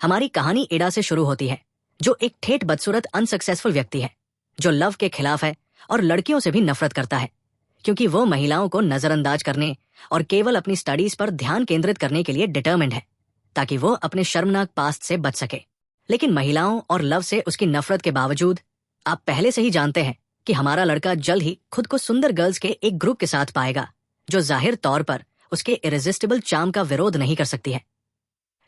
हमारी कहानी एडा से शुरू होती है, जो एक ठेठ बदसूरत अनसक्सेसफुल व्यक्ति है, जो लव के खिलाफ है और लड़कियों से भी नफरत करता है, क्योंकि वो महिलाओं को नजरअंदाज करने और केवल अपनी स्टडीज पर ध्यान केंद्रित करने के लिए डिटर्मिन्ड है, ताकि वो अपने शर्मनाक पास्ट से बच सके। लेकिन महिलाओं और लव से उसकी नफरत के बावजूद आप पहले से ही जानते हैं कि हमारा लड़का जल्द ही खुद को सुंदर गर्ल्स के एक ग्रुप के साथ पाएगा, जो जाहिर तौर पर उसके इरेजिस्टिबल चार्म का विरोध नहीं कर सकती है।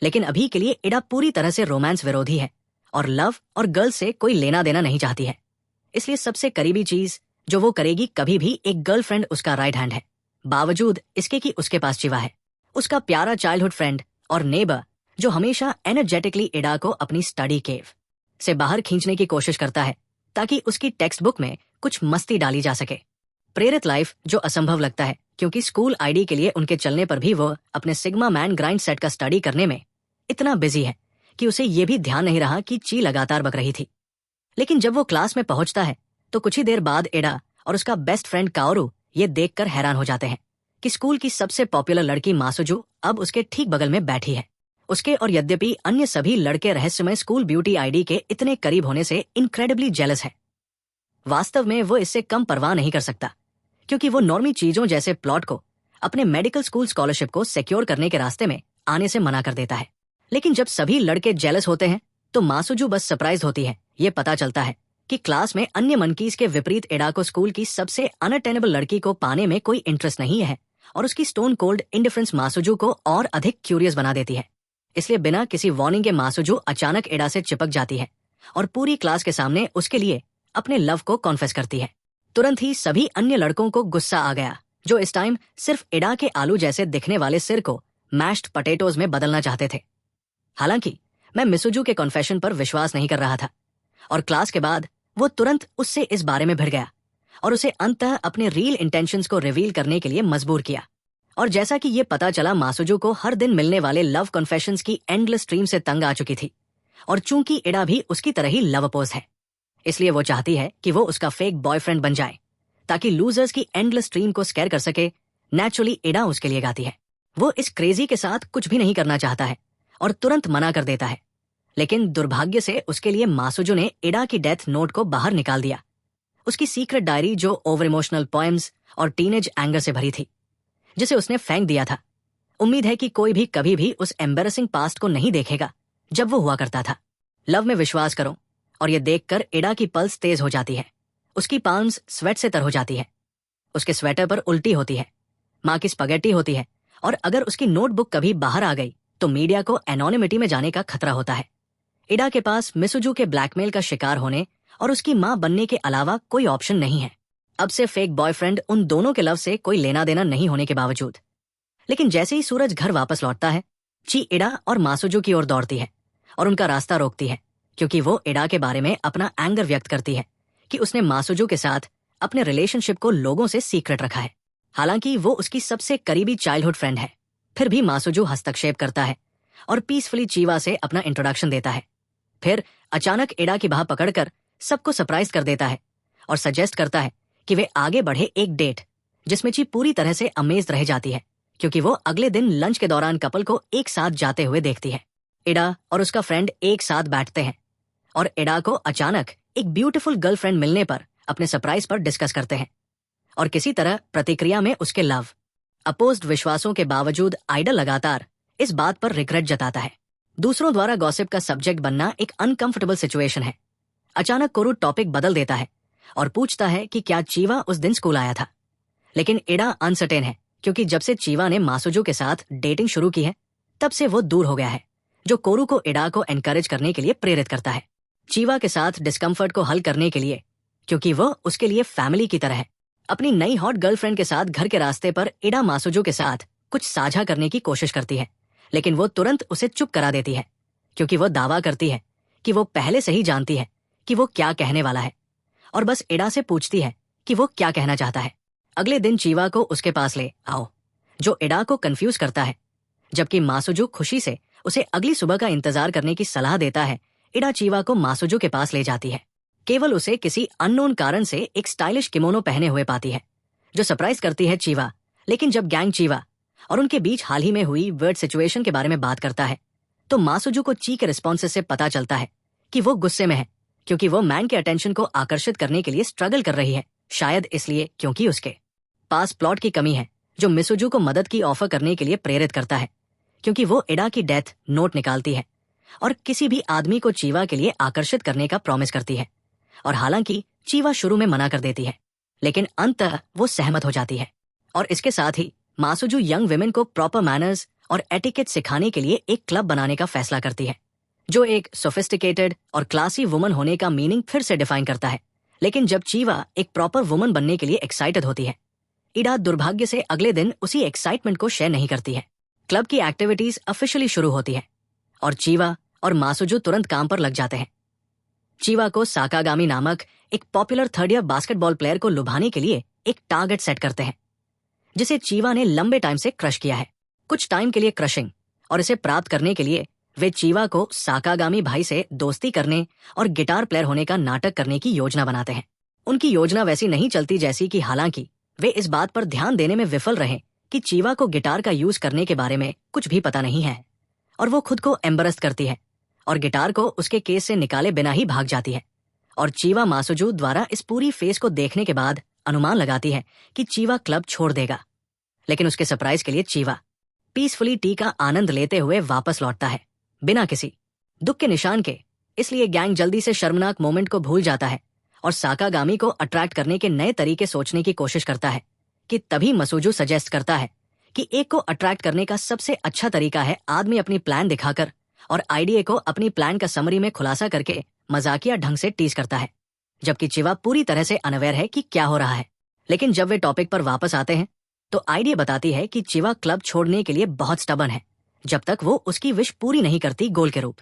लेकिन अभी के लिए एडा पूरी तरह से रोमांस विरोधी है और लव और गर्ल्स से कोई लेना देना नहीं चाहती है। इसलिए सबसे करीबी चीज जो वो करेगी कभी भी एक गर्लफ्रेंड उसका राइट हैंड है, बावजूद इसके कि उसके पास चिवा है, उसका प्यारा चाइल्डहुड फ्रेंड और नेबर, जो हमेशा एनर्जेटिकली एडा को अपनी स्टडी केव से बाहर खींचने की कोशिश करता है ताकि उसकी टेक्स्ट बुक में कुछ मस्ती डाली जा सके। प्रेरित लाइफ जो असंभव लगता है, क्योंकि स्कूल आईडी के लिए उनके चलने पर भी वो अपने सिग्मा मैन ग्राइंड सेट का स्टडी करने में इतना बिजी है कि उसे ये भी ध्यान नहीं रहा कि ची लगातार बक रही थी। लेकिन जब वो क्लास में पहुंचता है तो कुछ ही देर बाद एडा और उसका बेस्ट फ्रेंड काओरू ये देखकर हैरान हो जाते हैं कि स्कूल की सबसे पॉपुलर लड़की मासुजू अब उसके ठीक बगल में बैठी है। उसके और यद्यपि अन्य सभी लड़के रहस्यमय स्कूल ब्यूटी आईडी के इतने करीब होने से इनक्रेडिबली जेलस है, वास्तव में वो इससे कम परवाह नहीं कर सकता, क्योंकि वो नॉर्मी चीजों जैसे प्लॉट को अपने मेडिकल स्कूल स्कॉलरशिप को सिक्योर करने के रास्ते में आने से मना कर देता है। लेकिन जब सभी लड़के जेलस होते हैं तो मासुजू बस सरप्राइज होती है। ये पता चलता है कि क्लास में अन्य मंकीज के विपरीत एडा को स्कूल की सबसे अनअटेनेबल लड़की को पाने में कोई इंटरेस्ट नहीं है, और उसकी स्टोन कोल्ड इंडिफरेंस मासुजू को और अधिक क्यूरियस बना देती है। इसलिए बिना किसी वार्निंग के मासुजू अचानक एडा से चिपक जाती है और पूरी क्लास के सामने उसके लिए अपने लव को कॉन्फेस करती है। तुरंत ही सभी अन्य लड़कों को गुस्सा आ गया, जो इस टाइम सिर्फ एडा के आलू जैसे दिखने वाले सिर को मैश्ड पोटैटोज में बदलना चाहते थे। हालांकि मैं मिसुजू के कॉन्फेशन पर विश्वास नहीं कर रहा था, और क्लास के बाद वो तुरंत उससे इस बारे में भिड़ गया और उसे अंततः अपने रियल इंटेंशंस को रिवील करने के लिए मजबूर किया। और जैसा कि ये पता चला, मासुजू को हर दिन मिलने वाले लव कॉन्फेशंस की एंडलेस स्ट्रीम से तंग आ चुकी थी, और चूंकि एडा भी उसकी तरह ही लव अपोज है, इसलिए वो चाहती है कि वो उसका फेक बॉयफ्रेंड बन जाए ताकि लूजर्स की एंडलेस स्ट्रीम को स्केयर कर सके। नेचुरली एडा उसके लिए गाती है। वो इस क्रेजी के साथ कुछ भी नहीं करना चाहता है और तुरंत मना कर देता है, लेकिन दुर्भाग्य से उसके लिए मासुजू ने एडा की डेथ नोट को बाहर निकाल दिया, उसकी सीक्रेट डायरी जो ओवर इमोशनल पोएम्स और टीनेज एंगर से भरी थी, जिसे उसने फेंक दिया था। उम्मीद है कि कोई भी कभी भी उस एम्बेरसिंग पास्ट को नहीं देखेगा जब वो हुआ करता था। लव में विश्वास करो, और ये देखकर एडा की पल्स तेज हो जाती है, उसकी पाल्म्स स्वेट से तर हो जाती है, उसके स्वेटर पर उल्टी होती है, माँ की स्पगेटी होती है, और अगर उसकी नोटबुक कभी बाहर आ गई तो मीडिया को एनोनिमिटी में जाने का खतरा होता है। एडा के पास मिसुजू के ब्लैकमेल का शिकार होने और उसकी माँ बनने के अलावा कोई ऑप्शन नहीं है। अब से फेक बॉयफ्रेंड उन दोनों के लव से कोई लेना देना नहीं होने के बावजूद। लेकिन जैसे ही सूरज घर वापस लौटता है, ची एडा और मासुजू की ओर दौड़ती है और उनका रास्ता रोकती है, क्योंकि वो एडा के बारे में अपना एंगर व्यक्त करती है कि उसने मासुजू के साथ अपने रिलेशनशिप को लोगों से सीक्रेट रखा है। हालांकि वो उसकी सबसे करीबी चाइल्डहुड फ्रेंड है, फिर भी मासुजू हस्तक्षेप करता है और पीसफुली चीवा से अपना इंट्रोडक्शन देता है। फिर अचानक एडा की बाह पकड़कर सबको सरप्राइज कर देता है और सजेस्ट करता है कि वे आगे बढ़े एक डेट, जिसमें ची पूरी तरह से अमेज्ड रह जाती है, क्योंकि वो अगले दिन लंच के दौरान कपल को एक साथ जाते हुए देखती है। एडा और उसका फ्रेंड एक साथ बैठते हैं और एडा को अचानक एक ब्यूटीफुल गर्लफ्रेंड मिलने पर अपने सरप्राइज पर डिस्कस करते हैं, और किसी तरह प्रतिक्रिया में उसके लव अपोज्ड विश्वासों के बावजूद आइडल लगातार इस बात पर रिग्रेट जताता है। दूसरों द्वारा गॉसिप का सब्जेक्ट बनना एक अनकंफर्टेबल सिचुएशन है। अचानक कोरू टॉपिक बदल देता है और पूछता है कि क्या चीवा उस दिन स्कूल आया था। लेकिन एडा अनसर्टेन है, क्योंकि जब से चीवा ने मासुजू के साथ डेटिंग शुरू की है तब से वो दूर हो गया है, जो कोरू को एडा को एनकरेज करने के लिए प्रेरित करता है। चीवा के साथ डिस्कम्फर्ट को हल करने के लिए, क्योंकि वो उसके लिए फैमिली की तरह है। अपनी नई हॉट गर्लफ्रेंड के साथ घर के रास्ते पर एडा मासुजू के साथ कुछ साझा करने की कोशिश करती है, लेकिन वो तुरंत उसे चुप करा देती है, क्योंकि वो दावा करती है कि वो पहले से ही जानती है कि वो क्या कहने वाला है, और बस एडा से पूछती है कि वो क्या कहना चाहता है। अगले दिन चीवा को उसके पास ले आओ, जो एडा को कंफ्यूज करता है, जबकि मासुजू खुशी से उसे अगली सुबह का इंतजार करने की सलाह देता है। एडा चीवा को मासुजू के पास ले जाती है, केवल उसे किसी अननोन कारण से एक स्टाइलिश किमोनो पहने हुए पाती है, जो सरप्राइज करती है चीवा। लेकिन जब गैंग चीवा और उनके बीच हाल ही में हुई वर्ड सिचुएशन के बारे में बात करता है तो मासुजू को ची के रिस्पॉन्सेस से पता चलता है कि वो गुस्से में है, क्योंकि वो मैन के अटेंशन को आकर्षित करने के लिए स्ट्रगल कर रही है, शायद इसलिए क्योंकि उसके पास प्लॉट की कमी है जो मिसुजू को मदद की ऑफर करने के लिए प्रेरित करता है, क्योंकि वो इडा की डेथ नोट निकालती है और किसी भी आदमी को चीवा के लिए आकर्षित करने का प्रॉमिस करती है। और हालांकि चीवा शुरू में मना कर देती है, लेकिन अंततः वो सहमत हो जाती है। और इसके साथ ही मासुजू यंग विमेन को प्रॉपर मैनर्स और एटिकेट सिखाने के लिए एक क्लब बनाने का फैसला करती है, जो एक सोफिस्टिकेटेड और क्लासी वुमन होने का मीनिंग फिर से डिफाइन करता है। लेकिन जब चीवा एक प्रॉपर वुमन बनने के लिए एक्साइटेड होती है, इडा दुर्भाग्य से अगले दिन उसी एक्साइटमेंट को शेयर नहीं करती है। क्लब की एक्टिविटीज ऑफिशियली शुरू होती है और चीवा और मासुजू तुरंत काम पर लग जाते हैं। चीवा को साकागामी नामक एक popular third year basketball player को लुभाने के लिए एक टारगेट सेट करते हैं, जिसे चीवा ने लंबे टाइम से क्रश किया है। कुछ टाइम के लिए क्रशिंग, और इसे प्राप्त करने के लिए वे चीवा को साकागामी भाई से दोस्ती करने और गिटार प्लेयर होने का नाटक करने की योजना बनाते हैं। उनकी योजना वैसी नहीं चलती जैसी कि, हालांकि वे इस बात पर ध्यान देने में विफल रहे कि चीवा को गिटार का यूज करने के बारे में कुछ भी पता नहीं है, और वो खुद को एम्बरस्ट करती है और गिटार को उसके केस से निकाले बिना ही भाग जाती है। और चीवा मासुजू द्वारा इस पूरी फेस को देखने के बाद अनुमान लगाती है कि चीवा क्लब छोड़ देगा, लेकिन उसके सरप्राइज के लिए चीवा पीसफुली टी का आनंद लेते हुए वापस लौटता है, बिना किसी दुख के निशान के। इसलिए गैंग जल्दी से शर्मनाक मोमेंट को भूल जाता है और साकागामी को अट्रैक्ट करने के नए तरीके सोचने की कोशिश करता है कि तभी मसुजू सजेस्ट करता है कि एक को अट्रैक्ट करने का सबसे अच्छा तरीका है आदमी अपनी प्लान दिखाकर और आइडिया को अपनी प्लान का समरी में खुलासा करके मजाकिया ढंग से टीज करता है, जबकि चिवा पूरी तरह से अनअवेयर है कि क्या हो रहा है। लेकिन जब वे टॉपिक पर वापस आते हैं तो आइडिया बताती है कि चिवा क्लब छोड़ने के लिए बहुत स्टबर्न है जब तक वो उसकी विश पूरी नहीं करती गोल के रूप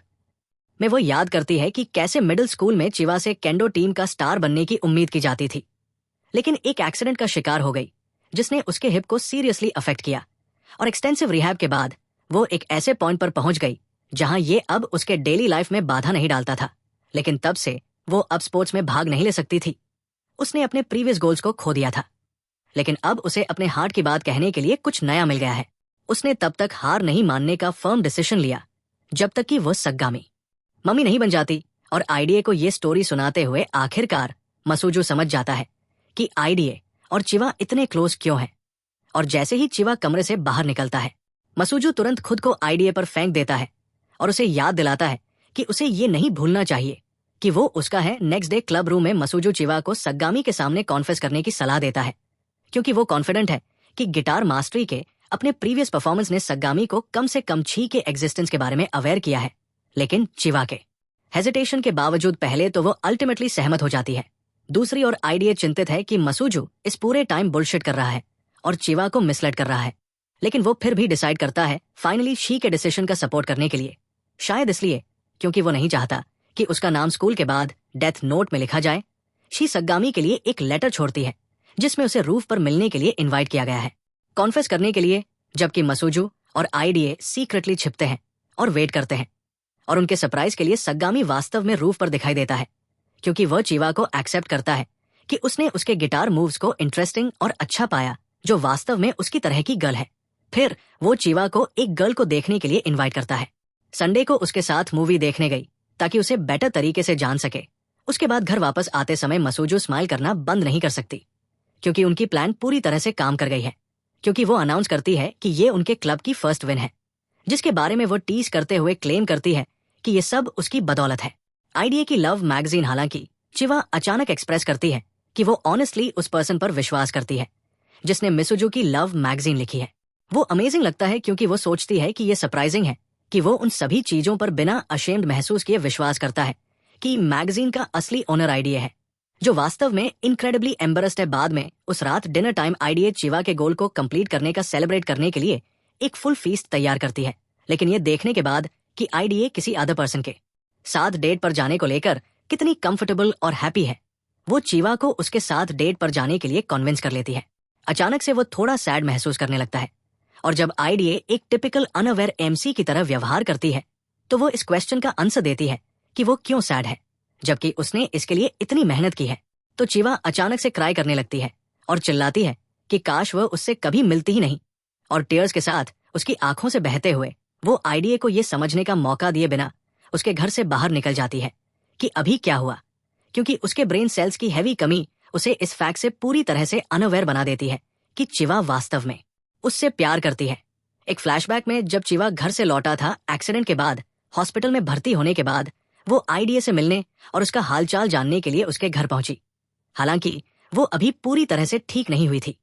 में। वो याद करती है कि कैसे मिडिल स्कूल में चिवा से केंडो टीम का स्टार बनने की उम्मीद की जाती थी, लेकिन एक एक्सीडेंट का शिकार हो गई जिसने उसके हिप को सीरियसली अफेक्ट किया, और एक्सटेंसिव रिहैब के बाद वो एक ऐसे पॉइंट पर पहुंच गई जहां ये अब उसके डेली लाइफ में बाधा नहीं डालता था। लेकिन तब से वो अब स्पोर्ट्स में भाग नहीं ले सकती थी। उसने अपने प्रीवियस गोल्स को खो दिया था, लेकिन अब उसे अपने हार्ट की बात कहने के लिए कुछ नया मिल गया है। उसने तब तक हार नहीं मानने का फर्म डिसीजन लिया जब तक कि वो सगामी मम्मी नहीं बन जाती, और आइडिया को ये स्टोरी सुनाते हुए आखिरकार मसुजू समझ जाता है कि आइडिया और चिवा इतने क्लोज क्यों हैं। और जैसे ही चिवा कमरे से बाहर निकलता है, मसुजू तुरंत खुद को आइडिया पर फेंक देता है और उसे याद दिलाता है कि उसे ये नहीं भूलना चाहिए कि वो उसका है। नेक्स्ट डे क्लब रूम में मसुजू चिवा को सगामी के सामने कॉन्फेस करने की सलाह देता है, क्योंकि वो कॉन्फिडेंट है कि गिटार मास्टरी के अपने प्रीवियस परफॉर्मेंस ने सगामी को कम से कम छी के एग्जिस्टेंस के बारे में अवेयर किया है। लेकिन चिवा के हेजिटेशन के बावजूद पहले तो वो अल्टीमेटली सहमत हो जाती है। दूसरी ओर आइडिया चिंतित है कि मसुजू इस पूरे टाइम बुलशिट कर रहा है और चिवा को मिसलेड कर रहा है, लेकिन वो फिर भी डिसाइड करता है फाइनली शी के डिसीजन का सपोर्ट करने के लिए। शायद इसलिए क्योंकि वो नहीं चाहता कि उसका नाम स्कूल के बाद डेथ नोट में लिखा जाए। शी सगामी के लिए एक लेटर छोड़ती है जिसमें उसे रूफ पर मिलने के लिए इनवाइट किया गया है, कॉन्फेस करने के लिए, जबकि मसुजू और आइडिया सीक्रेटली छिपते हैं और वेट करते हैं। और उनके सरप्राइज के लिए सगामी वास्तव में रूफ पर दिखाई देता है, क्योंकि वह चिवा को एक्सेप्ट करता है कि उसने उसके गिटार मूव्स को इंटरेस्टिंग और अच्छा पाया, जो वास्तव में उसकी तरह की गर्ल है। फिर वो चिवा को एक गर्ल को देखने के लिए इनवाइट करता है। संडे को उसके साथ मूवी देखने गई ताकि उसे बेटर तरीके से जान सके। उसके बाद घर वापस आते समय मसुजू स्माइल करना बंद नहीं कर सकती, क्योंकि उनकी प्लान पूरी तरह से काम कर गई है, क्योंकि वो अनाउंस करती है कि ये उनके क्लब की फर्स्ट विन है, जिसके बारे में वो टीज करते हुए क्लेम करती है कि ये सब उसकी बदौलत है। आइडिया की लव मैगजीन हालांकि चिवा अचानक एक्सप्रेस करती है कि वो ऑनेस्टली उस पर्सन पर विश्वास करती है जिसने मिसुजू की लव मैगजीन लिखी है। वो अमेजिंग लगता है क्योंकि वो सोचती है कि ये सरप्राइजिंग है कि वो उन सभी चीजों पर बिना अशेम्ड महसूस किए विश्वास करता है कि मैगजीन का असली ओनर आइडिया है, जो वास्तव में इनक्रेडिबली एम्बरस्ड है। बाद में उस रात डिनर टाइम आइडिया चिवा के गोल को कंप्लीट करने का सेलिब्रेट करने के लिए एक फुल फीस्ट तैयार करती है, लेकिन ये देखने के बाद कि आइडिया किसी अदर पर्सन के साथ डेट पर जाने को लेकर कितनी कंफर्टेबल और हैप्पी है, वो चिवा को उसके साथ डेट पर जाने के लिए कन्विंस कर लेती है। अचानक से वो थोड़ा सैड महसूस करने लगता है, और जब आइडिया एक टिपिकल अनअवेयर एमसी की तरह व्यवहार करती है तो वो इस क्वेश्चन का आंसर देती है कि वो क्यों सैड है जबकि उसने इसके लिए इतनी मेहनत की है। तो चिवा अचानक से क्राई करने लगती है और चिल्लाती है कि काश वह उससे कभी मिलती ही नहीं, और टीयर्स के साथ उसकी आंखों से बहते हुए वो आईडीए को ये समझने का मौका दिए बिना उसके घर से बाहर निकल जाती है कि अभी क्या हुआ, क्योंकि उसके ब्रेन सेल्स की हैवी कमी उसे इस फैक्ट से पूरी तरह से अनअवेयर बना देती है कि चिवा वास्तव में उससे प्यार करती है। एक फ्लैशबैक में जब चिवा घर से लौटा था एक्सीडेंट के बाद, हॉस्पिटल में भर्ती होने के बाद वो आईडीए से मिलने और उसका हालचाल जानने के लिए उसके घर पहुंची। हालांकि वो अभी पूरी तरह से ठीक नहीं हुई थी,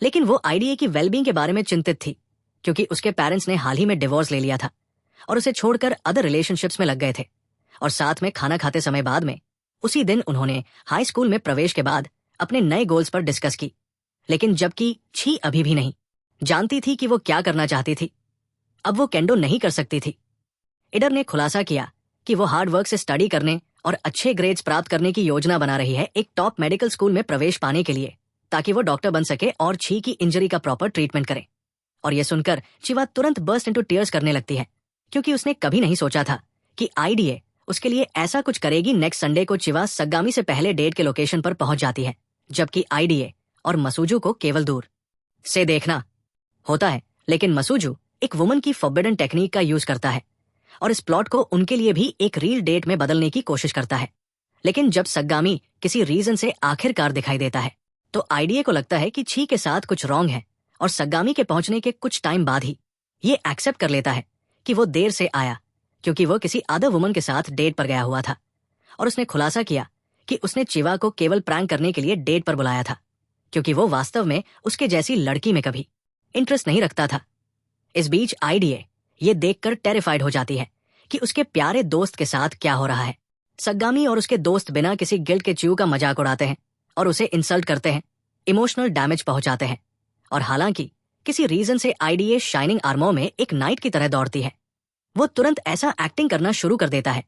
लेकिन वो आईडीए की वेलबींग के बारे में चिंतित थी, क्योंकि उसके पेरेंट्स ने हाल ही में डिवोर्स ले लिया था और उसे छोड़कर अदर रिलेशनशिप्स में लग गए थे। और साथ में खाना खाते समय बाद में उसी दिन उन्होंने हाई स्कूल में प्रवेश के बाद अपने नए गोल्स पर डिस्कस की। लेकिन जबकि ची अभी भी नहीं जानती थी कि वो क्या करना चाहती थी। अब वो केंडो नहीं कर सकती थी। इडर ने खुलासा किया कि वो हार्ड वर्क से स्टडी करने और अच्छे ग्रेड्स प्राप्त करने की योजना बना रही है एक टॉप मेडिकल स्कूल में प्रवेश पाने के लिए, ताकि वो डॉक्टर बन सके और ची की इंजरी का प्रॉपर ट्रीटमेंट करे। और ये सुनकर चिवा तुरंत बर्स्ट इनटू टीयर्स करने लगती है, क्योंकि उसने कभी नहीं सोचा था कि आईडीए उसके लिए ऐसा कुछ करेगी। नेक्स्ट संडे को चिवा सगामी से पहले डेट के लोकेशन पर पहुंच जाती है, जबकि आईडीए और मसूजू को केवल दूर से देखना होता है। लेकिन मसूजू एक वुमन की फॉरबिडन टेक्निक का यूज करता है और इस प्लॉट को उनके लिए भी एक रील डेट में बदलने की कोशिश करता है। लेकिन जब सगामी किसी रीजन से आखिरकार दिखाई देता है तो आईडीए को लगता है कि ची के साथ कुछ रॉन्ग है, और सगामी के पहुंचने के कुछ टाइम बाद ही ये एक्सेप्ट कर लेता है कि वो देर से आया क्योंकि वो किसी अदर वुमन के साथ डेट पर गया हुआ था। और उसने खुलासा किया कि उसने चिवा को केवल प्रैंक करने के लिए डेट पर बुलाया था, क्योंकि वो वास्तव में उसके जैसी लड़की में कभी इंटरेस्ट नहीं रखता था। इस बीच आईडीए ये देखकर टेरिफाइड हो जाती है कि उसके प्यारे दोस्त के साथ क्या हो रहा है। सगामी और उसके दोस्त बिना किसी गिल्ट के च्यू का मजाक उड़ाते हैं और उसे इंसल्ट करते हैं, इमोशनल डैमेज पहुंचाते हैं। और हालांकि किसी रीजन से आईडीए शाइनिंग आर्मर में एक नाइट की तरह दौड़ती है। वो तुरंत ऐसा एक्टिंग करना शुरू कर देता है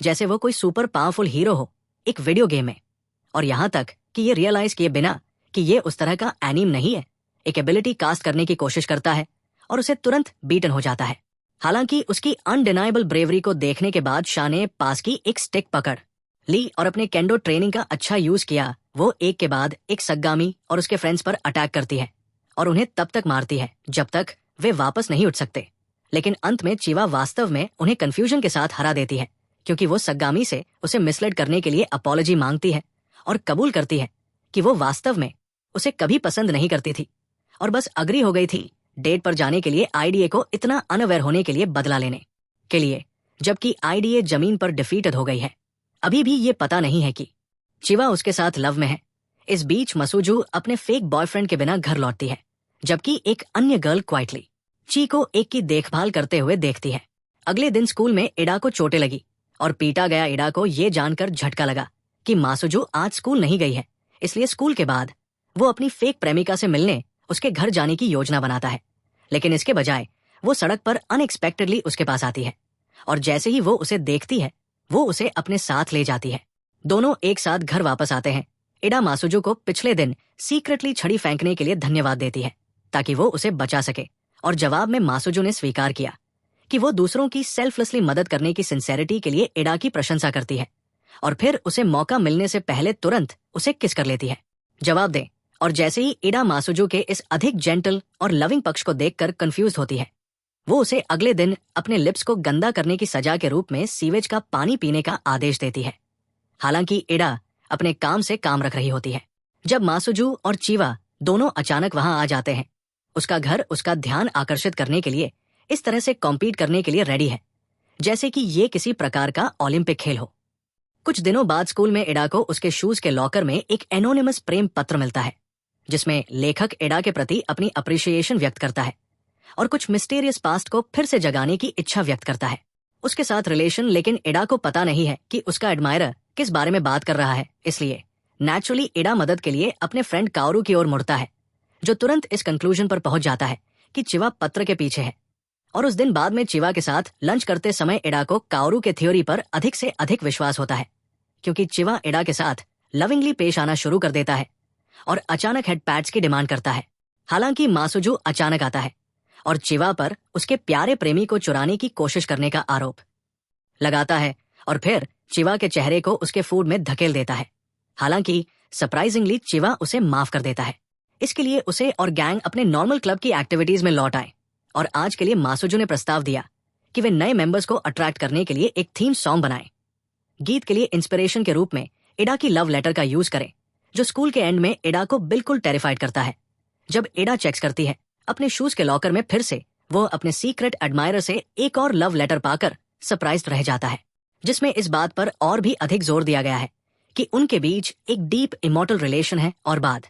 जैसे वो कोई सुपर पावरफुल हीरो हो एक वीडियो गेम में, और यहां तक कि ये रियलाइज किए बिना कि ये उस तरह का एनीम नहीं है, एक एबिलिटी कास्ट करने की कोशिश करता है और उसे तुरंत बीटन हो जाता है। हालांकि उसकी अनडिनाइबल ब्रेवरी को देखने के बाद शाह ने पास की एक स्टिक पकड़ ली और अपने केंडो ट्रेनिंग का अच्छा यूज किया। वो एक के बाद एक सगामी और उसके फ्रेंड्स पर अटैक करती है और उन्हें तब तक मारती है जब तक वे वापस नहीं उठ सकते। लेकिन अंत में चिवा वास्तव में उन्हें कंफ्यूजन के साथ हरा देती है, क्योंकि वो सगामी से उसे मिसलेड करने के लिए अपॉलॉजी मांगती है और कबूल करती है कि वो वास्तव में उसे कभी पसंद नहीं करती थी और बस अग्री हो गई थी डेट पर जाने के लिए आईडीए को इतना अनअवेयर होने के लिए बदला लेने के लिए। जबकि आईडीए जमीन पर डिफीटेड हो गई है, अभी भी ये पता नहीं है कि चिवा उसके साथ लव में है। इस बीच मसूजू अपने फेक बॉयफ्रेंड के बिना घर लौटती है, जबकि एक अन्य गर्ल क्वाइटली ची को एक की देखभाल करते हुए देखती है। अगले दिन स्कूल में इडा को चोटें लगी और पीटा गया इडा को ये जानकर झटका लगा कि मासुजू आज स्कूल नहीं गई है, इसलिए स्कूल के बाद वो अपनी फेक प्रेमिका से मिलने उसके घर जाने की योजना बनाता है। लेकिन इसके बजाय वो सड़क पर अनएक्सपेक्टेडली उसके पास आती है और जैसे ही वो उसे देखती है वो उसे अपने साथ ले जाती है। दोनों एक साथ घर वापस आते हैं। इडा मासुजू को पिछले दिन सीक्रेटली छड़ी फेंकने के लिए धन्यवाद देती है ताकि वो उसे बचा सके, और जवाब में मासुजू ने स्वीकार किया कि वो दूसरों की सेल्फलेसली मदद करने की सिंसेरिटी के लिए इडा की प्रशंसा करती है और फिर उसे मौका मिलने से पहले तुरंत उसे किस कर लेती है। जवाब दें। और जैसे ही इडा मासुजू के इस अधिक जेंटल और लविंग पक्ष को देखकर कंफ्यूज होती है, वो उसे अगले दिन अपने लिप्स को गंदा करने की सजा के रूप में सीवेज का पानी पीने का आदेश देती है। हालांकि इडा अपने काम से काम रख रही होती है। जब मासुजू और चिवा दोनों अचानक वहां आ जाते हैं, उसका घर उसका ध्यान आकर्षित करने के लिए इस तरह से कॉम्पीट करने के लिए रेडी है जैसे कि ये किसी प्रकार का ओलंपिक खेल हो। कुछ दिनों बाद स्कूल में इडा को उसके शूज के लॉकर में एक एनोनिमस प्रेम पत्र मिलता है, जिसमें लेखक इडा के प्रति अपनी अप्रिशिएशन व्यक्त करता है और कुछ मिस्टीरियस पास्ट को फिर से जगाने की इच्छा व्यक्त करता है उसके साथ रिलेशन। लेकिन इडा को पता नहीं है कि उसका एडमायरर किस बारे में बात कर रहा है, इसलिए नेचुरली इडा मदद के लिए अपने फ्रेंड काओरू की ओर मुड़ता है, जो तुरंत इस कंक्लूजन पर पहुंच जाता है कि चिवा पत्र के पीछे है। और उस दिन बाद में चिवा के साथ लंच करते समय इडा को काओरू के थ्योरी पर अधिक से अधिक विश्वास होता है, क्योंकि चिवा इडा के साथ लविंगली पेश आना शुरू कर देता है और अचानक हेड पैड्स की डिमांड करता है। हालांकि मासुजू अचानक आता है और चिवा पर उसके प्यारे प्रेमी को चुराने की कोशिश करने का आरोप लगाता है और फिर चिवा के चेहरे को उसके फूड में धकेल देता है। हालांकि सरप्राइजिंगली चिवा उसे माफ कर देता है। इसके लिए उसे और गैंग अपने नॉर्मल क्लब की एक्टिविटीज में लौट आए और आज के लिए मासुजू ने प्रस्ताव दिया कि वे नए मेंबर्स को अट्रैक्ट करने के लिए एक थीम सॉन्ग बनाएं। गीत के लिए इंस्पिरेशन के रूप में एडा की लव लेटर का यूज करें, जो स्कूल के एंड में एडा को बिल्कुल टेरिफाइड करता है। जब एडा चेक्स करती है अपने शूज के लॉकर में, फिर से वो अपने सीक्रेट एडमायरर से एक और लव लेटर पाकर सरप्राइज्ड रह जाता है, जिसमें इस बात पर और भी अधिक जोर दिया गया है कि उनके बीच एक डीप इमोर्टल रिलेशन है। और बाद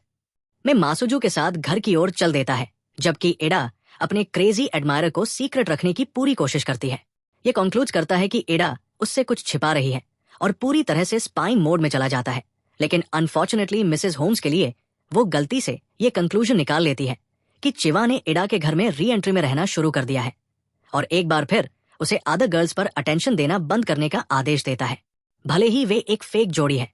में मासुजू के साथ घर की ओर चल देता है, जबकि एडा अपने क्रेजी एडमायरर को सीक्रेट रखने की पूरी कोशिश करती है। ये कंक्लूड करता है कि एडा उससे कुछ छिपा रही है और पूरी तरह से स्पाइंग मोड में चला जाता है। लेकिन अनफॉर्चुनेटली मिसेस होम्स के लिए वो गलती से ये कंक्लूजन निकाल लेती है कि चिवा ने एडा के घर में री एंट्री में रहना शुरू कर दिया है और एक बार फिर उसे अदर गर्ल्स पर अटेंशन देना बंद करने का आदेश देता है, भले ही वे एक फेक जोड़ी है।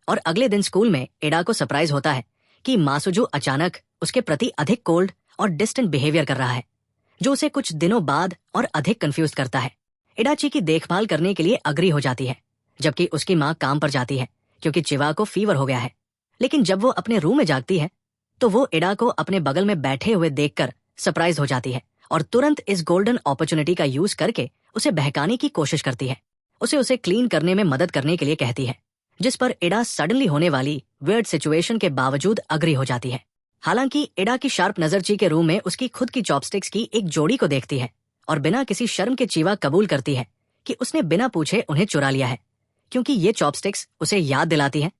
और अगले दिन स्कूल में एडा को सरप्राइज होता है कि मासुजू अचानक उसके प्रति अधिक कोल्ड और डिस्टेंट बिहेवियर कर रहा है, जो उसे कुछ दिनों बाद और अधिक कंफ्यूज करता है। एडाची की देखभाल करने के लिए अग्री हो जाती है, जबकि उसकी माँ काम पर जाती है क्योंकि चिवा को फीवर हो गया है। लेकिन जब वो अपने रूम में जागती है तो वो एडा को अपने बगल में बैठे हुए देखकर सरप्राइज हो जाती है और तुरंत इस गोल्डन अपॉर्चुनिटी का यूज करके उसे बहकाने की कोशिश करती है। उसे क्लीन करने में मदद करने के लिए कहती है, जिस पर एडा सडनली होने वाली वियर्ड सिचुएशन के बावजूद अग्री हो जाती है। हालांकि एडा की शार्प नजरची के रूम में उसकी खुद की चॉपस्टिक्स की एक जोड़ी को देखती है और बिना किसी शर्म के चिवा कबूल करती है कि उसने बिना पूछे उन्हें चुरा लिया है, क्योंकि ये चॉपस्टिक्स उसे याद दिलाती है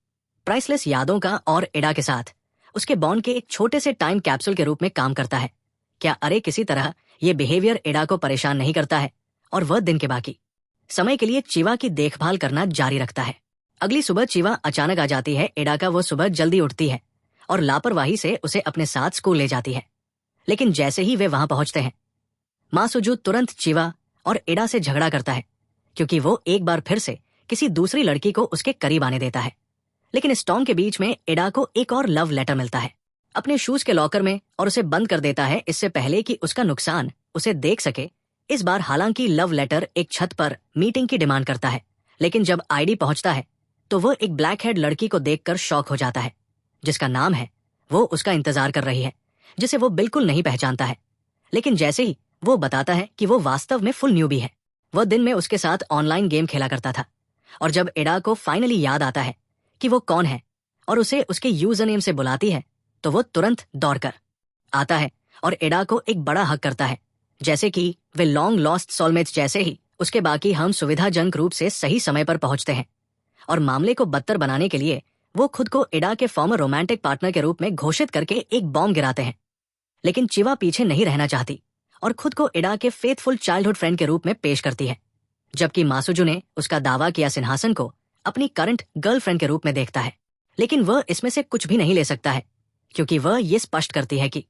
प्राइसलेस यादों का और एडा के साथ उसके बॉन्ड के एक छोटे से टाइम कैप्सूल के रूप में काम करता है। क्या अरे किसी तरह ये बिहेवियर एडा को परेशान नहीं करता है और वह दिन के बाकी समय के लिए चिवा की देखभाल करना जारी रखता है। अगली सुबह चिवा अचानक आ जाती है। एडा का वो सुबह जल्दी उठती है और लापरवाही से उसे अपने साथ स्कूल ले जाती है। लेकिन जैसे ही वे वहां पहुंचते हैं, मासुजू तुरंत चिवा और एडा से झगड़ा करता है, क्योंकि वो एक बार फिर से किसी दूसरी लड़की को उसके करीब आने देता है। लेकिन इस टॉन्ग के बीच में एडा को एक और लव लेटर मिलता है अपने शूज के लॉकर में और उसे बंद कर देता है, इससे पहले कि उसका नुकसान उसे देख सके। इस बार हालांकि लव लेटर एक छत पर मीटिंग की डिमांड करता है, लेकिन जब आईडी पहुंचता है तो वह एक ब्लैक हेड लड़की को देखकर शॉक हो जाता है, जिसका नाम है वो उसका इंतजार कर रही है, जिसे वो बिल्कुल नहीं पहचानता है। लेकिन जैसे ही वो बताता है कि वो वास्तव में फुल न्यूबी है, वह दिन में उसके साथ ऑनलाइन गेम खेला करता था। और जब एडा को फाइनली याद आता है कि वो कौन है और उसे उसके यूजर नेम से बुलाती है, तो वो तुरंत दौड़कर आता है और एडा को एक बड़ा हक करता है, जैसे कि वे लॉन्ग लॉस्ट सोलमेट्स जैसे ही उसके बाकी हम सुविधाजनक रूप से सही समय पर पहुंचते हैं। और मामले को बदतर बनाने के लिए वो खुद को एडा के फॉर्मर रोमांटिक पार्टनर के रूप में घोषित करके एक बॉम्ब गिराते हैं। लेकिन चिवा पीछे नहीं रहना चाहती और खुद को एडा के फेथफुल चाइल्डहुड फ्रेंड के रूप में पेश करती है, जबकि मासुजू ने उसका दावा किया सिंहासन को अपनी करंट गर्लफ्रेंड के रूप में देखता है। लेकिन वह इसमें से कुछ भी नहीं ले सकता है, क्योंकि वह ये स्पष्ट करती है कि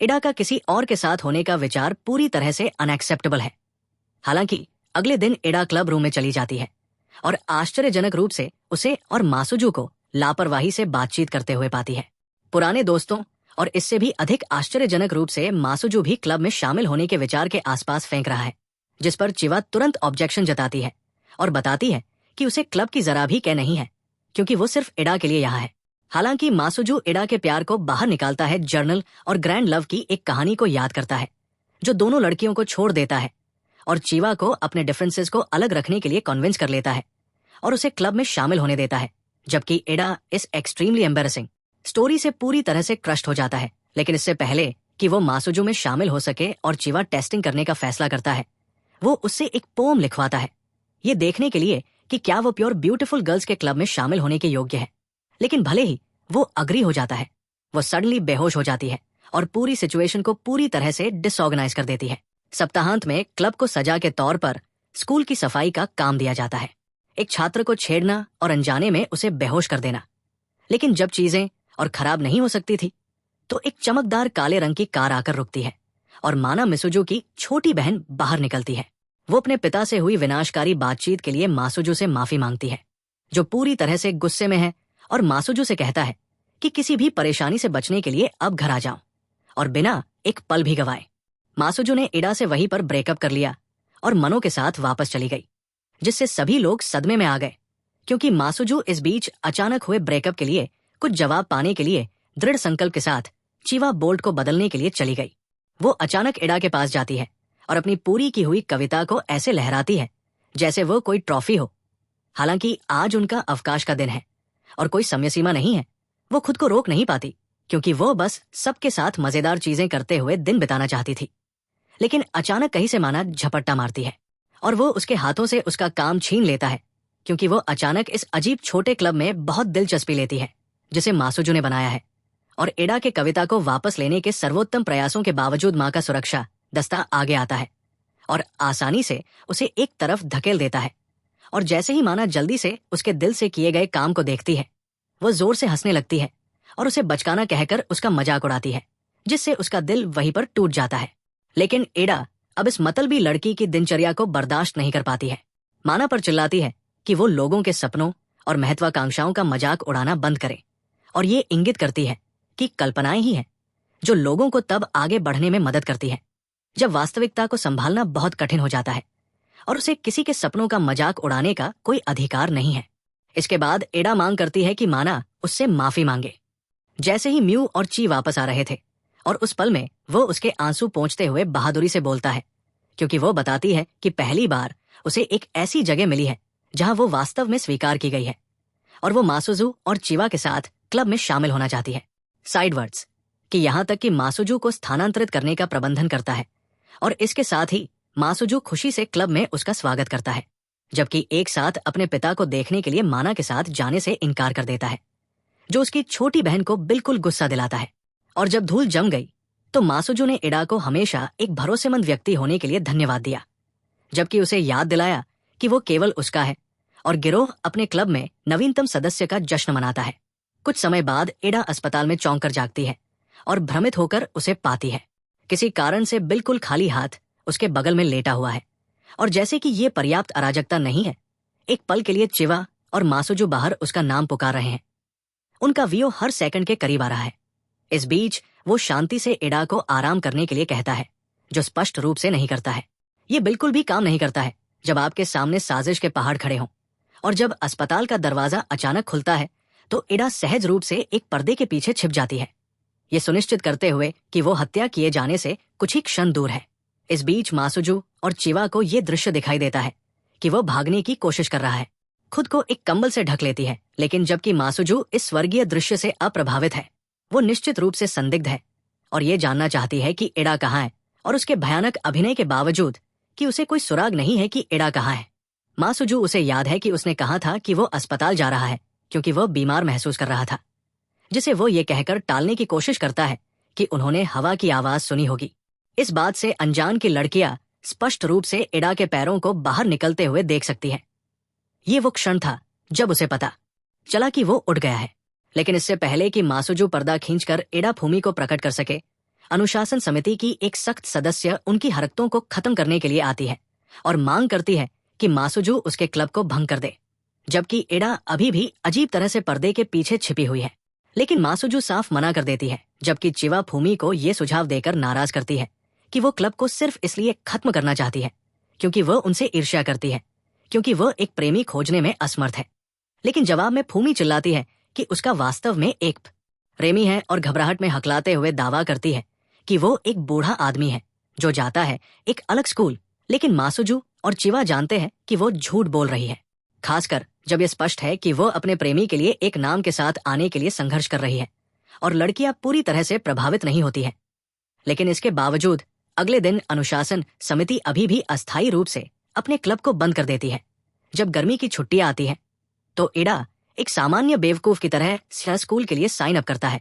एडा का किसी और के साथ होने का विचार पूरी तरह से अनएक्सेप्टेबल है। हालांकि अगले दिन एडा क्लब रूम में चली जाती है और आश्चर्यजनक रूप से उसे और मासुजू को लापरवाही से बातचीत करते हुए पाती है। पुराने दोस्तों और इससे भी अधिक आश्चर्यजनक रूप से मासुजू भी क्लब में शामिल होने के विचार के आसपास फेंक रहा है, जिस पर चिवा तुरंत ऑब्जेक्शन जताती है और बताती है कि उसे क्लब की जरा भी कह नहीं है, क्योंकि वो सिर्फ एडा के लिए यहाँ है। हालांकि मासुजू एडा के प्यार को बाहर निकालता है, जर्नल और ग्रैंड लव की एक कहानी को याद करता है जो दोनों लड़कियों को छोड़ देता है और चिवा को अपने डिफरेंसेस को अलग रखने के लिए कन्विंस कर लेता है और उसे क्लब में शामिल होने देता है, जबकि एडा इस एक्सट्रीमली एम्बैरेसिंग स्टोरी से पूरी तरह से क्रश्ड हो जाता है। लेकिन इससे पहले कि वो मासुजू में शामिल हो सके और चिवा टेस्टिंग करने का फैसला करता है, वो उससे एक पोम लिखवाता है, ये देखने के लिए कि क्या वो प्योर ब्यूटीफुल गर्ल्स के क्लब में शामिल होने के योग्य है। लेकिन भले ही वो अग्री हो जाता है, वो सडनली बेहोश हो जाती है और पूरी सिचुएशन को पूरी तरह से डिसऑर्गेनाइज कर देती है। सप्ताहांत में क्लब को सजा के तौर पर स्कूल की सफाई का काम दिया जाता है, एक छात्र को छेड़ना और अनजाने में उसे बेहोश कर देना। लेकिन जब चीजें और खराब नहीं हो सकती थी, तो एक चमकदार काले रंग की कार आकर रुकती है और माना मिसुजू की छोटी बहन बाहर निकलती है। वो अपने पिता से हुई विनाशकारी बातचीत के लिए मासुजू से माफी मांगती है, जो पूरी तरह से गुस्से में है, और मासुजू से कहता है कि किसी भी परेशानी से बचने के लिए अब घर आ जाओ और बिना एक पल भी गवाए। मासुजू ने एडा से वहीं पर ब्रेकअप कर लिया और मनो के साथ वापस चली गई, जिससे सभी लोग सदमे में आ गए, क्योंकि मासुजू इस बीच अचानक हुए ब्रेकअप के लिए कुछ जवाब पाने के लिए दृढ़ संकल्प के साथ चिवा बोल्ट को बदलने के लिए चली गई। वो अचानक एडा के पास जाती है और अपनी पूरी की हुई कविता को ऐसे लहराती है जैसे वो कोई ट्रॉफी हो। हालांकि आज उनका अवकाश का दिन है और कोई समय सीमा नहीं है। वो खुद को रोक नहीं पाती क्योंकि वो बस सबके साथ मजेदार चीजें करते हुए दिन बिताना चाहती थी। लेकिन अचानक कहीं से माना झपट्टा मारती है और वो उसके हाथों से उसका काम छीन लेता है, क्योंकि वो अचानक इस अजीब छोटे क्लब में बहुत दिलचस्पी लेती है जिसे मासुजू ने बनाया है। और एडा के कविता को वापस लेने के सर्वोत्तम प्रयासों के बावजूद माँ का सुरक्षा दस्ता आगे आता है और आसानी से उसे एक तरफ धकेल देता है। और जैसे ही माना जल्दी से उसके दिल से किए गए काम को देखती है, वो जोर से हंसने लगती है और उसे बचकाना कहकर उसका मजाक उड़ाती है, जिससे उसका दिल वहीं पर टूट जाता है। लेकिन एडा अब इस मतलबी लड़की की दिनचर्या को बर्दाश्त नहीं कर पाती है। माना पर चिल्लाती है कि वो लोगों के सपनों और महत्वाकांक्षाओं का मजाक उड़ाना बंद करे, और ये इंगित करती है कि कल्पनाएं ही हैं जो लोगों को तब आगे बढ़ने में मदद करती है जब वास्तविकता को संभालना बहुत कठिन हो जाता है और उसे किसी के सपनों का मजाक उड़ाने का कोई अधिकार नहीं है। इसके बाद एडा मांग करती है कि माना उससे माफी मांगे। जैसे ही म्यू और ची वापस आ रहे थे और उस पल में वो उसके आंसू पोंछते हुए बहादुरी से बोलता है, क्योंकि वो बताती है कि पहली बार उसे एक ऐसी जगह मिली है जहां वो वास्तव में स्वीकार की गई है और वो मासुजू और चिवा के साथ क्लब में शामिल होना चाहती है। साइड वर्ड्स कि यहां तक कि मासुजू को स्थानांतरित करने का प्रबंधन करता है और इसके साथ ही मासुजू खुशी से क्लब में उसका स्वागत करता है, जबकि एक साथ अपने पिता को देखने के लिए माना के साथ जाने से इनकार कर देता है, जो उसकी छोटी बहन को बिल्कुल गुस्सा दिलाता है। और जब धूल जम गई तो मासुजू ने एडा को हमेशा एक भरोसेमंद व्यक्ति होने के लिए धन्यवाद दिया, जबकि उसे याद दिलाया कि वो केवल उसका है और गिरोह अपने क्लब में नवीनतम सदस्य का जश्न मनाता है। कुछ समय बाद एडा अस्पताल में चौंक कर जागती है और भ्रमित होकर उसे पाती है किसी कारण से बिल्कुल खाली हाथ उसके बगल में लेटा हुआ है। और जैसे कि ये पर्याप्त अराजकता नहीं है, एक पल के लिए चिवा और मासुजू बाहर उसका नाम पुकार रहे हैं। उनका वियो हर सेकंड के करीब आ रहा है। इस बीच वो शांति से एडा को आराम करने के लिए कहता है, जो स्पष्ट रूप से नहीं करता है। ये बिल्कुल भी काम नहीं करता है जब आपके सामने साजिश के पहाड़ खड़े हों। और जब अस्पताल का दरवाजा अचानक खुलता है तो एडा सहज रूप से एक पर्दे के पीछे छिप जाती है, ये सुनिश्चित करते हुए कि वो हत्या किए जाने से कुछ ही क्षण दूर है। इस बीच मासुजू और चिवा को ये दृश्य दिखाई देता है कि वो भागने की कोशिश कर रहा है। खुद को एक कंबल से ढक लेती है, लेकिन जबकि मासुजू इस स्वर्गीय दृश्य से अप्रभावित है, वो निश्चित रूप से संदिग्ध है और ये जानना चाहती है कि एडा कहाँ है। और उसके भयानक अभिनय के बावजूद कि उसे कोई सुराग नहीं है कि एडा कहाँ है। मासुजू उसे याद है कि उसने कहा था कि वो अस्पताल जा रहा है क्योंकि वो बीमार महसूस कर रहा था, जिसे वो ये कहकर टालने की कोशिश करता है कि उन्होंने हवा की आवाज सुनी होगी। इस बात से अनजान की लड़कियां स्पष्ट रूप से एडा के पैरों को बाहर निकलते हुए देख सकती हैं। ये वो क्षण था जब उसे पता चला कि वो उठ गया है। लेकिन इससे पहले कि मासुजू पर्दा खींचकर एडा फूमी को प्रकट कर सके, अनुशासन समिति की एक सख्त सदस्य उनकी हरकतों को खत्म करने के लिए आती है और मांग करती है कि मासुजू उसके क्लब को भंग कर दे, जबकि एडा अभी भी अजीब तरह से पर्दे के पीछे छिपी हुई है। लेकिन मासुजू साफ मना कर देती है, जबकि चिवा फूमी को ये सुझाव देकर नाराज करती है कि वो क्लब को सिर्फ इसलिए खत्म करना चाहती है क्योंकि वो उनसे ईर्ष्या करती है, क्योंकि वो एक प्रेमी खोजने में असमर्थ है। लेकिन जवाब में फूमी चिल्लाती है कि उसका वास्तव में एक प्रेमी है और घबराहट में हकलाते हुए दावा करती है कि वो एक बूढ़ा आदमी है जो जाता है एक अलग स्कूल। लेकिन मासुजू और चिवा जानते हैं कि वो झूठ बोल रही है, खासकर जब ये स्पष्ट है कि वो अपने प्रेमी के लिए एक नाम के साथ आने के लिए संघर्ष कर रही है और लड़कियां पूरी तरह से प्रभावित नहीं होती है। लेकिन इसके बावजूद अगले दिन अनुशासन समिति अभी भी अस्थायी रूप से अपने क्लब को बंद कर देती है। जब गर्मी की छुट्टियां आती हैं तो एडा एक सामान्य बेवकूफ की तरह स्कूल के लिए साइन अप करता है,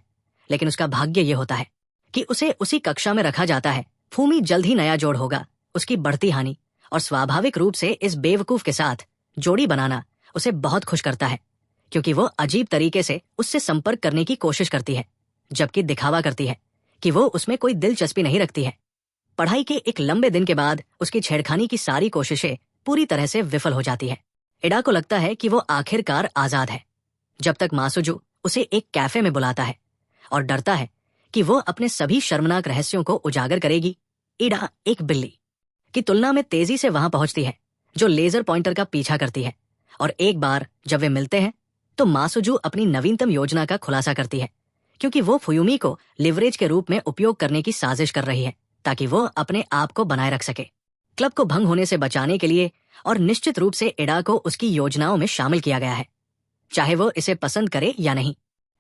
लेकिन उसका भाग्य ये होता है कि उसे उसी कक्षा में रखा जाता है। फूमी जल्द ही नया जोड़ होगा, उसकी बढ़ती हानि और स्वाभाविक रूप से इस बेवकूफ के साथ जोड़ी बनाना उसे बहुत खुश करता है, क्योंकि वो अजीब तरीके से उससे संपर्क करने की कोशिश करती है, जबकि दिखावा करती है कि वो उसमें कोई दिलचस्पी नहीं रखती है। पढ़ाई के एक लंबे दिन के बाद उसकी छेड़खानी की सारी कोशिशें पूरी तरह से विफल हो जाती है। एडा को लगता है कि वो आखिरकार आजाद है, जब तक मासुजू उसे एक कैफे में बुलाता है और डरता है कि वो अपने सभी शर्मनाक रहस्यों को उजागर करेगी। एडा एक बिल्ली की तुलना में तेजी से वहां पहुंचती है जो लेजर पॉइंटर का पीछा करती है, और एक बार जब वे मिलते हैं तो मासुजू अपनी नवीनतम योजना का खुलासा करती है, क्योंकि वो फुयुमी को लिवरेज के रूप में उपयोग करने की साजिश कर रही है ताकि वो अपने आप को बनाए रख सके। क्लब को भंग होने से बचाने के लिए, और निश्चित रूप से एडा को उसकी योजनाओं में शामिल किया गया है, चाहे वो इसे पसंद करे या नहीं।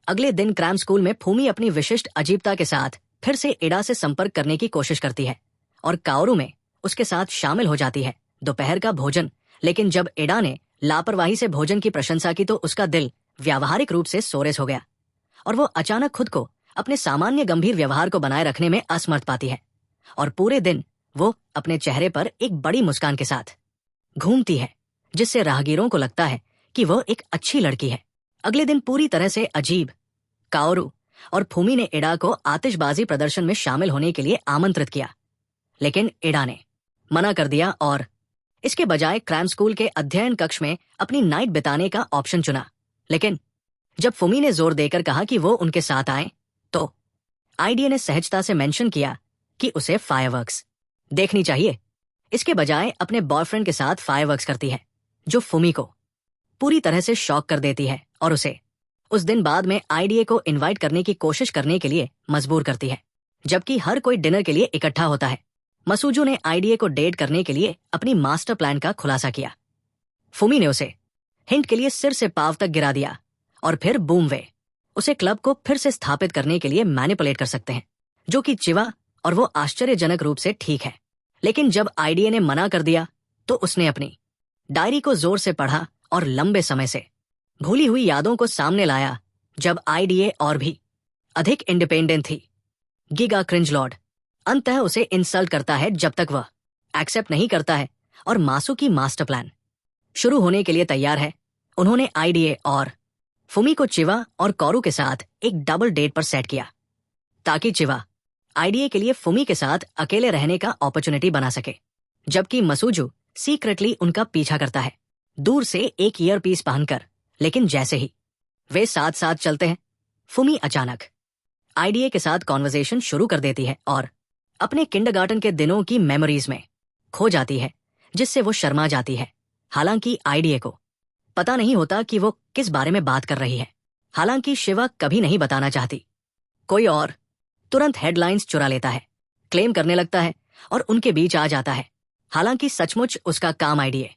अगले दिन क्रैम स्कूल में फूमी अपनी विशिष्ट अजीबता के साथ फिर से एडा से संपर्क करने की कोशिश करती है और काओरू में उसके साथ शामिल हो जाती है दोपहर का भोजन। लेकिन जब एडा ने लापरवाही से भोजन की प्रशंसा की तो उसका दिल व्यावहारिक रूप से सोरेस हो गया और वो अचानक खुद को अपने सामान्य गंभीर व्यवहार को बनाए रखने में असमर्थ पाती है और पूरे दिन वो अपने चेहरे पर एक बड़ी मुस्कान के साथ घूमती है, जिससे राहगीरों को लगता है कि वो एक अच्छी लड़की है। अगले दिन पूरी तरह से अजीब, काओरू और फूमी ने एडा को आतिशबाजी प्रदर्शन में शामिल होने के लिए आमंत्रित किया, लेकिन एडा ने मना कर दिया और इसके बजाय क्रैम स्कूल के अध्ययन कक्ष में अपनी नाइट बिताने का ऑप्शन चुना। लेकिन जब फूमी ने जोर देकर कहा कि वो उनके साथ आए तो आईडीए ने सहजता से मेंशन किया कि उसे फायरवर्क्स देखनी चाहिए। इसके बजाय अपने बॉयफ्रेंड के साथ फायरवर्क्स करती है, जो फूमी को पूरी तरह से शॉक कर देती है और उसे उस दिन बाद में आईडीए को इनवाइट करने की कोशिश करने के लिए मजबूर करती है। जबकि हर कोई डिनर के लिए इकट्ठा होता है, मसूजू ने आईडीए को डेट करने के लिए अपनी मास्टर प्लान का खुलासा किया। फूमी ने उसे हिंट के लिए सिर से पांव तक गिरा दिया और फिर बूम वे उसे क्लब को फिर से स्थापित करने के लिए मैनिपुलेट कर सकते हैं, जो कि चिवा और वो आश्चर्यजनक रूप से ठीक है। लेकिन जब आईडीए ने मना कर दिया तो उसने अपनी डायरी को जोर से पढ़ा और लंबे समय से भूली हुई यादों को सामने लाया, जब आईडीए और भी अधिक इंडिपेंडेंट थी। गिगा क्रिंजलॉर्ड अंततः उसे इंसल्ट करता है जब तक वह एक्सेप्ट नहीं करता है और मासू की मास्टर प्लान शुरू होने के लिए तैयार है। उन्होंने आईडीए और फूमी को चिवा और कौरू के साथ एक डबल डेट पर सेट किया ताकि चिवा आईडीए के लिए फूमी के साथ अकेले रहने का अपॉर्चुनिटी बना सके, जबकि मसूजू सीक्रेटली उनका पीछा करता है दूर से एक ईयरपीस पहनकर। लेकिन जैसे ही वे साथ साथ चलते हैं, फूमी अचानक आईडीए के साथ कॉन्वर्सेशन शुरू कर देती है और अपने किंडरगार्टन के दिनों की मेमोरीज में खो जाती है, जिससे वो शर्मा जाती है। हालांकि आईडीए को पता नहीं होता कि वो किस बारे में बात कर रही है। हालांकि शिवा कभी नहीं बताना चाहती। कोई और तुरंत हेडलाइंस चुरा लेता है, क्लेम करने लगता है और उनके बीच आ जाता है। हालांकि सचमुच उसका काम आईडीए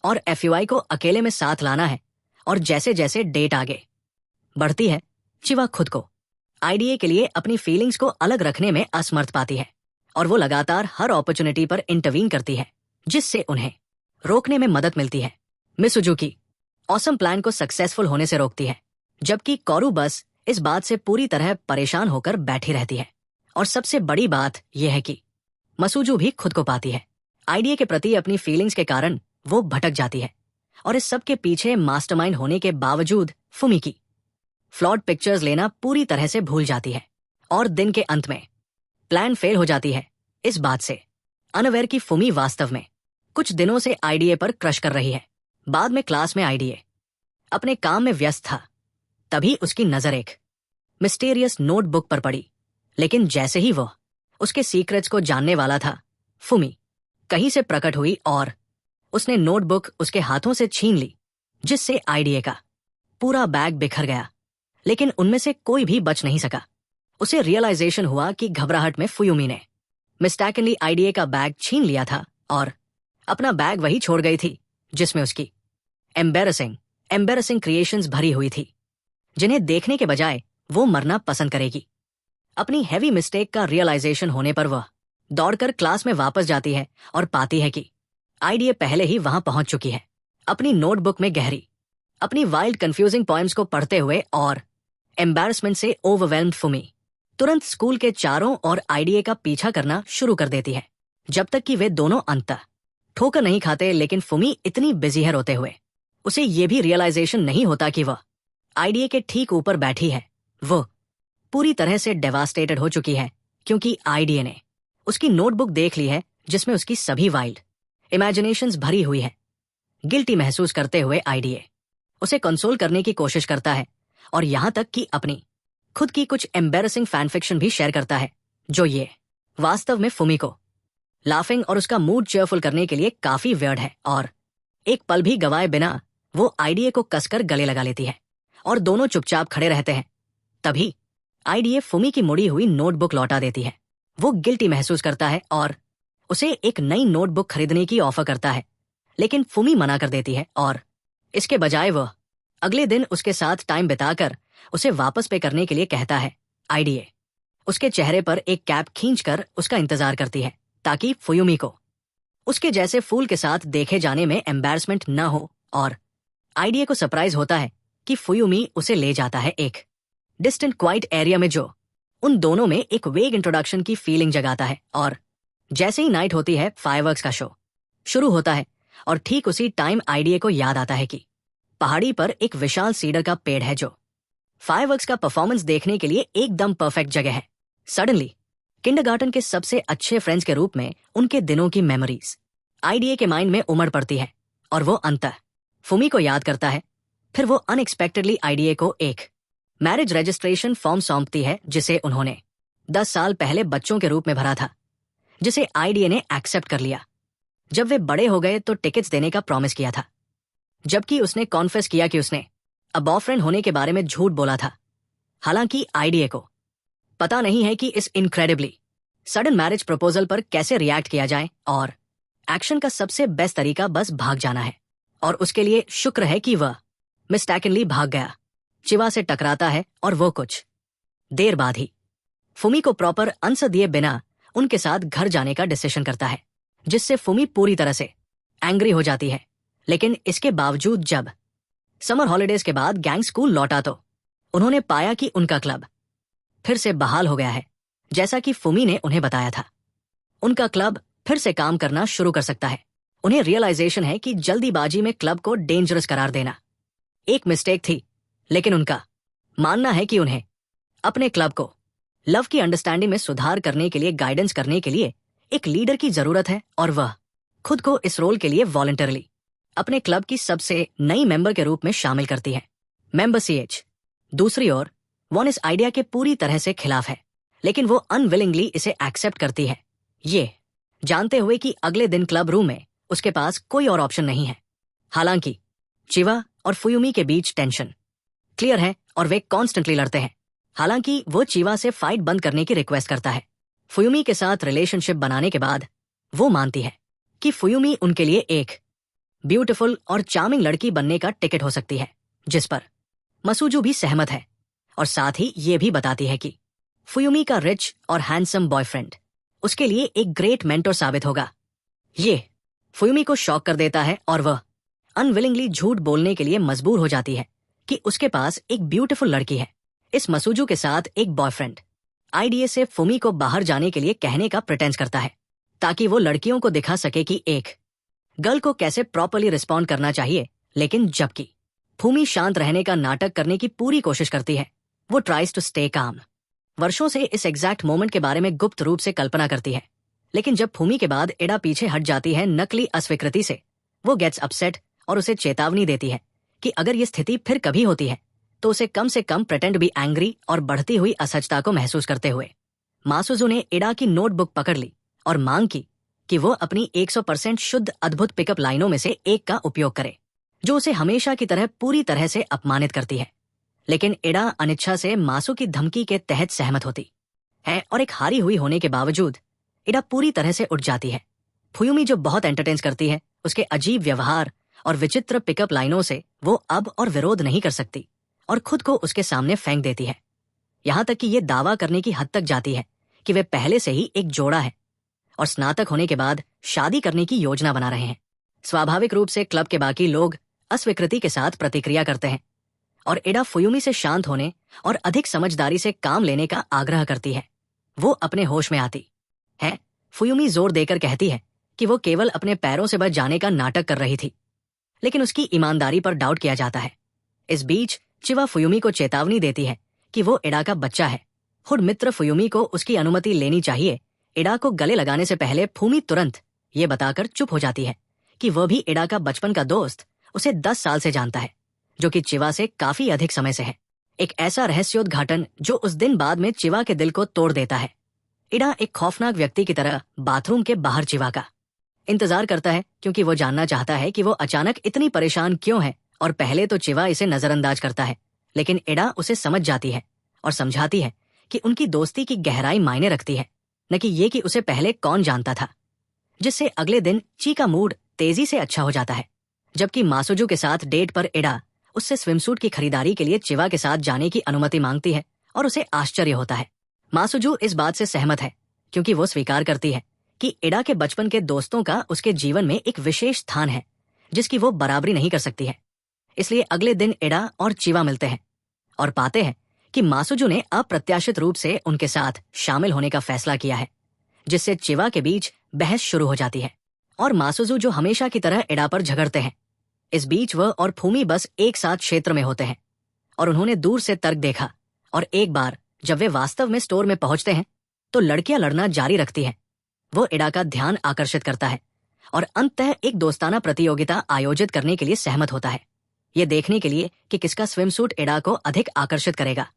और एफयूआई को अकेले में साथ लाना है। और जैसे जैसे डेट आगे बढ़ती है, चिवा खुद को आईडीए के लिए अपनी फीलिंग्स को अलग रखने में असमर्थ पाती है और वो लगातार हर अपॉर्चुनिटी पर इंटरवीन करती है, जिससे उन्हें रोकने में मदद मिलती है। मिसुजू की ऑसम प्लान को सक्सेसफुल होने से रोकती है, जबकि कौरू बस इस बात से पूरी तरह परेशान होकर बैठी रहती है। और सबसे बड़ी बात यह है कि मसूजू भी खुद को पाती है। आईडीए के प्रति अपनी फीलिंग्स के कारण वो भटक जाती है और इस सब के पीछे मास्टरमाइंड होने के बावजूद फूमी की फ्लॉड पिक्चर्स लेना पूरी तरह से भूल जाती है। और दिन के अंत में प्लान फेल हो जाती है, इस बात से अनअवेयर की फूमी वास्तव में कुछ दिनों से आईडीए पर क्रश कर रही है। बाद में क्लास में आईडीए अपने काम में व्यस्त था, तभी उसकी नजर एक मिस्टीरियस नोटबुक पर पड़ी। लेकिन जैसे ही वो उसके सीक्रेट्स को जानने वाला था, फूमी कहीं से प्रकट हुई और उसने नोटबुक उसके हाथों से छीन ली, जिससे आईडीए का पूरा बैग बिखर गया। लेकिन उनमें से कोई भी बच नहीं सका। उसे रियलाइजेशन हुआ कि घबराहट में फुयुमी ने मिस्टेकनली आईडीए का बैग छीन लिया था और अपना बैग वही छोड़ गई थी जिसमें उसकी एम्बेरसिंग क्रिएशंस भरी हुई थी, जिन्हें देखने के बजाय वो मरना पसंद करेगी। अपनी हैवी मिस्टेक का रियलाइजेशन होने पर वह दौड़कर क्लास में वापस जाती है और पाती है कि आईडीए पहले ही वहां पहुंच चुकी है, अपनी नोटबुक में गहरी अपनी वाइल्ड कंफ्यूजिंग पोएम्स को पढ़ते हुए। और एम्बैरसमेंट से ओवरवेल्म्ड फूमी तुरंत स्कूल के चारों ओर आईडीए का पीछा करना शुरू कर देती है, जब तक कि वे दोनों अंततः ठोकर नहीं खाते। लेकिन फूमी इतनी बिजी है रोते हुए, उसे ये भी रियलाइजेशन नहीं होता कि वह आईडीए के ठीक ऊपर बैठी है। वो पूरी तरह से डेवास्टेटेड हो चुकी है क्योंकि आईडीए ने उसकी नोटबुक देख ली है, जिसमें उसकी सभी वाइल्ड इमेजिनेशंस भरी हुई है। गिल्टी महसूस करते हुए आईडीए उसे कंसोल करने की कोशिश करता है और यहां तक कि अपनी खुद की कुछ एम्बैरसिंग फैन फिक्शन भी शेयर करता है, जो ये वास्तव में फूमी को लाफिंग और उसका मूड चेयरफुल करने के लिए काफी वियर्ड है। और एक पल भी गवाए बिना वो आईडीए को कसकर गले लगा लेती है और दोनों चुपचाप खड़े रहते हैं। तभी आईडीए फूमी की मुड़ी हुई नोटबुक लौटा देती है। वो गिल्टी महसूस करता है और उसे एक नई नोटबुक खरीदने की ऑफर करता है, लेकिन फुमी मना कर देती है और इसके बजाय वह अगले दिन उसके साथ टाइम बिताकर उसे वापस पे करने के लिए कहता है। आईडीए उसके चेहरे पर एक कैप खींचकर उसका इंतजार करती है ताकि फुयुमी को उसके जैसे फूल के साथ देखे जाने में एम्बैरसमेंट न हो, और आईडीए को सरप्राइज होता है कि फुयुमी उसे ले जाता है एक डिस्टेंट क्वाइट एरिया में, जो उन दोनों में एक वेग इंट्रोडक्शन की फीलिंग जगाता है। और जैसे ही नाइट होती है, फायरवर्क्स का शो शुरू होता है और ठीक उसी टाइम आईडीए को याद आता है कि पहाड़ी पर एक विशाल सीडर का पेड़ है जो फायरवर्क्स का परफॉर्मेंस देखने के लिए एकदम परफेक्ट जगह है। सडनली किंडरगार्टन के सबसे अच्छे फ्रेंड्स के रूप में उनके दिनों की मेमोरीज आईडीए के माइंड में उमड़ पड़ती है और वो अंततः फुमी को याद करता है। फिर वो अनएक्सपेक्टेडली आईडीए को एक मैरिज रजिस्ट्रेशन फॉर्म सौंपती है जिसे उन्होंने 10 साल पहले बच्चों के रूप में भरा था, जिसे आईडीए ने एक्सेप्ट कर लिया। जब वे बड़े हो गए तो टिकट्स देने का प्रॉमिस किया था, जबकि उसने कॉन्फेस किया कि उसने बॉयफ्रेंड होने के बारे में झूठ बोला था। हालांकि आईडीए को पता नहीं है कि इस इनक्रेडिबली सडन मैरिज प्रपोजल पर कैसे रिएक्ट किया जाए, और एक्शन का सबसे बेस्ट तरीका बस भाग जाना है। और उसके लिए शुक्र है कि वह मिस्टेकनली भाग गया, चिवा से टकराता है और वो कुछ देर बाद ही फुमी को प्रॉपर आंसर दिए बिना उनके साथ घर जाने का डिसीजन करता है, जिससे फुमी पूरी तरह से एंग्री हो जाती है। लेकिन इसके बावजूद जब समर हॉलिडेज के बाद गैंग स्कूल लौटा तो उन्होंने पाया कि उनका क्लब फिर से बहाल हो गया है, जैसा कि फुमी ने उन्हें बताया था। उनका क्लब फिर से काम करना शुरू कर सकता है। उन्हें रियलाइजेशन है कि जल्दीबाजी में क्लब को डेंजरस करार देना एक मिस्टेक थी, लेकिन उनका मानना है कि उन्हें अपने क्लब को लव की अंडरस्टैंडिंग में सुधार करने के लिए गाइडेंस करने के लिए एक लीडर की जरूरत है, और वह खुद को इस रोल के लिए वॉलंटरली अपने क्लब की सबसे नई मेंबर के रूप में शामिल करती है। मेंबर सीएच दूसरी ओर वॉन इस आइडिया के पूरी तरह से खिलाफ है, लेकिन वो अनविलिंगली इसे एक्सेप्ट करती है, ये जानते हुए कि अगले दिन क्लब रूम में उसके पास कोई और ऑप्शन नहीं है। हालांकि चिवा और फुयुमी के बीच टेंशन क्लियर है और वे कॉन्स्टेंटली लड़ते हैं। हालांकि वो चिवा से फाइट बंद करने की रिक्वेस्ट करता है। फुयुमी के साथ रिलेशनशिप बनाने के बाद वो मानती है कि फुयुमी उनके लिए एक ब्यूटीफुल और चार्मिंग लड़की बनने का टिकट हो सकती है, जिस पर मसूजू भी सहमत है, और साथ ही ये भी बताती है कि फुयुमी का रिच और हैंडसम बॉयफ्रेंड उसके लिए एक ग्रेट मेंटर साबित होगा। ये फुयुमी को शॉक कर देता है और वह अनविलिंगली झूठ बोलने के लिए मजबूर हो जाती है कि उसके पास एक ब्यूटीफुल लड़की है। इस मसूजू के साथ एक बॉयफ्रेंड आईडीए से फुमी को बाहर जाने के लिए कहने का प्रिटेंस करता है, ताकि वो लड़कियों को दिखा सके कि एक गर्ल को कैसे प्रॉपर्ली रिस्पॉन्ड करना चाहिए। लेकिन जबकि फुमी शांत रहने का नाटक करने की पूरी कोशिश करती है, वो ट्राइज टू स्टे काम। वर्षों से इस एग्जैक्ट मोमेंट के बारे में गुप्त रूप से कल्पना करती है, लेकिन जब फुमी के बाद एडा पीछे हट जाती है नकली अस्वीकृति से, वो गेट्स अपसेट और उसे चेतावनी देती है कि अगर ये स्थिति फिर कभी होती है तो उसे कम से कम प्रेटेंड बी एंग्री और बढ़ती हुई असहजता को महसूस करते हुए मासुजू ने एडा की नोटबुक पकड़ ली और मांग की कि वो अपनी 100% शुद्ध अद्भुत पिकअप लाइनों में से एक का उपयोग करे, जो उसे हमेशा की तरह पूरी तरह से अपमानित करती है। लेकिन एडा अनिच्छा से मासू की धमकी के तहत सहमत होती है और एक हारी हुई होने के बावजूद एडा पूरी तरह से उठ जाती है। फुयुमी जो बहुत एंटरटेन करती है, उसके अजीब व्यवहार और विचित्र पिकअप लाइनों से वो अब और विरोध नहीं कर सकती और खुद को उसके सामने फेंक देती है। यहां तक कि ये दावा करने की हद तक जाती है कि वे पहले से ही एक जोड़ा है और स्नातक होने के बाद शादी करने की योजना बना रहे हैं। स्वाभाविक रूप से क्लब के बाकी लोग अस्वीकृति के साथ प्रतिक्रिया करते हैं और एडा फुयुमी से शांत होने और अधिक समझदारी से काम लेने का आग्रह करती है। वो अपने होश में आती है। फुयुमी जोर देकर कहती है कि वो केवल अपने पैरों से बच जाने का नाटक कर रही थी, लेकिन उसकी ईमानदारी पर डाउट किया जाता है। इस बीच चिवा फुयुमी को चेतावनी देती है कि वो एडा का बच्चा है। खुद मित्र फुयुमी को उसकी अनुमति लेनी चाहिए। एडा को गले लगाने से पहले फुमी तुरंत ये बताकर चुप हो जाती है कि वह भी एडा का बचपन का दोस्त उसे 10 साल से जानता है, जो कि चिवा से काफी अधिक समय से है। एक ऐसा रहस्योद्घाटन जो उस दिन बाद में चिवा के दिल को तोड़ देता है। एडा एक खौफनाक व्यक्ति की तरह बाथरूम के बाहर चिवा का इंतजार करता है, क्योंकि वो जानना चाहता है कि वो अचानक इतनी परेशान क्यों है। और पहले तो चिवा इसे नजरअंदाज करता है, लेकिन एडा उसे समझ जाती है और समझाती है कि उनकी दोस्ती की गहराई मायने रखती है, न कि ये कि उसे पहले कौन जानता था। जिससे अगले दिन ची का मूड तेजी से अच्छा हो जाता है। जबकि मासुजू के साथ डेट पर एडा उससे स्विमसूट की खरीदारी के लिए चिवा के साथ जाने की अनुमति मांगती है और उसे आश्चर्य होता है। मासुजू इस बात से सहमत है क्योंकि वो स्वीकार करती है कि एडा के बचपन के दोस्तों का उसके जीवन में एक विशेष स्थान है जिसकी वो बराबरी नहीं कर सकती है। इसलिए अगले दिन एडा और चिवा मिलते हैं और पाते हैं कि मासुजू ने अप्रत्याशित रूप से उनके साथ शामिल होने का फैसला किया है, जिससे चिवा के बीच बहस शुरू हो जाती है और मासुजू जो हमेशा की तरह एडा पर झगड़ते हैं। इस बीच वह और फूमी बस एक साथ क्षेत्र में होते हैं और उन्होंने दूर से तर्क देखा, और एक बार जब वे वास्तव में स्टोर में पहुंचते हैं तो लड़कियां लड़ना जारी रखती हैं। वो एडा का ध्यान आकर्षित करता है और अंततः एक दोस्ताना प्रतियोगिता आयोजित करने के लिए सहमत होता है, ये देखने के लिए कि किसका स्विमसूट एडा को अधिक आकर्षित करेगा।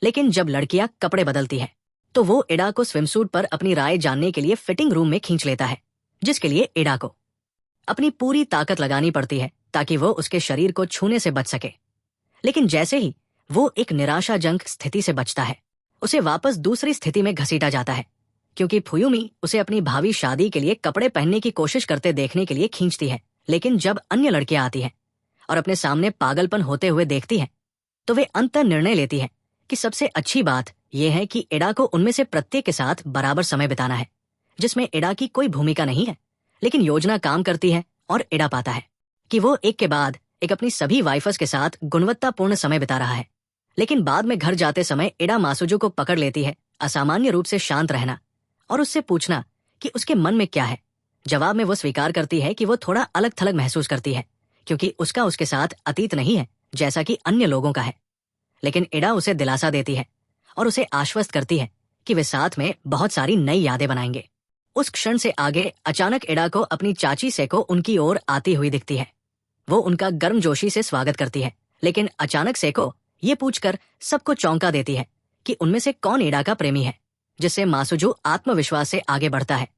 लेकिन जब लड़कियां कपड़े बदलती है तो वो एडा को स्विमसूट पर अपनी राय जानने के लिए फिटिंग रूम में खींच लेता है, जिसके लिए एडा को अपनी पूरी ताकत लगानी पड़ती है ताकि वो उसके शरीर को छूने से बच सके। लेकिन जैसे ही वो एक निराशाजनक स्थिति से बचता है, उसे वापस दूसरी स्थिति में घसीटा जाता है, क्योंकि फुयुमी उसे अपनी भावी शादी के लिए कपड़े पहनने की कोशिश करते देखने के लिए खींचती है। लेकिन जब अन्य लड़कियां आती हैं और अपने सामने पागलपन होते हुए देखती हैं, तो वे अंततः निर्णय लेती है कि सबसे अच्छी बात यह है कि एडा को उनमें से प्रत्येक के साथ बराबर समय बिताना है, जिसमें एडा की कोई भूमिका नहीं है। लेकिन योजना काम करती है और एडा पाता है कि वो एक के बाद एक अपनी सभी वाइफस के साथ गुणवत्तापूर्ण समय बिता रहा है। लेकिन बाद में घर जाते समय एडा मासुजू को पकड़ लेती है असामान्य रूप से शांत रहना और उससे पूछना कि उसके मन में क्या है। जवाब में वो स्वीकार करती है कि वो थोड़ा अलग थलग महसूस करती है, क्योंकि उसका उसके साथ अतीत नहीं है जैसा कि अन्य लोगों का है। लेकिन एडा उसे दिलासा देती है और उसे आश्वस्त करती है कि वे साथ में बहुत सारी नई यादें बनाएंगे। उस क्षण से आगे अचानक एडा को अपनी चाची सेको उनकी ओर आती हुई दिखती है। वो उनका गर्मजोशी से स्वागत करती है, लेकिन अचानक सेको ये पूछकर सबको चौंका देती है कि उनमें से कौन एडा का प्रेमी है, जिससे मासुजू आत्मविश्वास से आगे बढ़ता है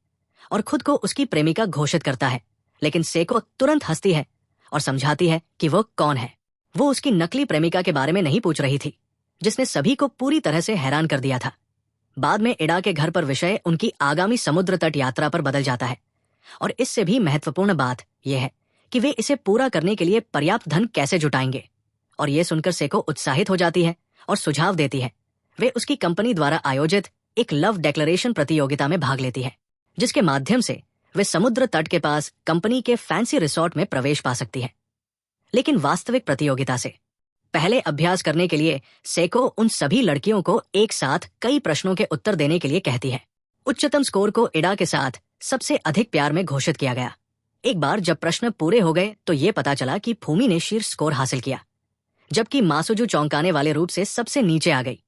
और खुद को उसकी प्रेमिका घोषित करता है। लेकिन सेको तुरंत हंसती है और समझाती है कि वो कौन है। वो उसकी नकली प्रेमिका के बारे में नहीं पूछ रही थी, जिसने सभी को पूरी तरह से हैरान कर दिया था। बाद में एडा के घर पर विषय उनकी आगामी समुद्र तट यात्रा पर बदल जाता है, और इससे भी महत्वपूर्ण बात यह है कि वे इसे पूरा करने के लिए पर्याप्त धन कैसे जुटाएंगे। और ये सुनकर सेको उत्साहित हो जाती है और सुझाव देती है वे उसकी कंपनी द्वारा आयोजित एक लव डेक्लरेशन प्रतियोगिता में भाग लेती है, जिसके माध्यम से वे समुद्र तट के पास कंपनी के फैंसी रिसोर्ट में प्रवेश पा सकती है। लेकिन वास्तविक प्रतियोगिता से पहले अभ्यास करने के लिए सेको उन सभी लड़कियों को एक साथ कई प्रश्नों के उत्तर देने के लिए कहती है। उच्चतम स्कोर को एडा के साथ सबसे अधिक प्यार में घोषित किया गया। एक बार जब प्रश्न पूरे हो गए तो ये पता चला कि फूमी ने शीर्ष स्कोर हासिल किया, जबकि मासुजू चौंकाने वाले रूप से सबसे नीचे आ गई,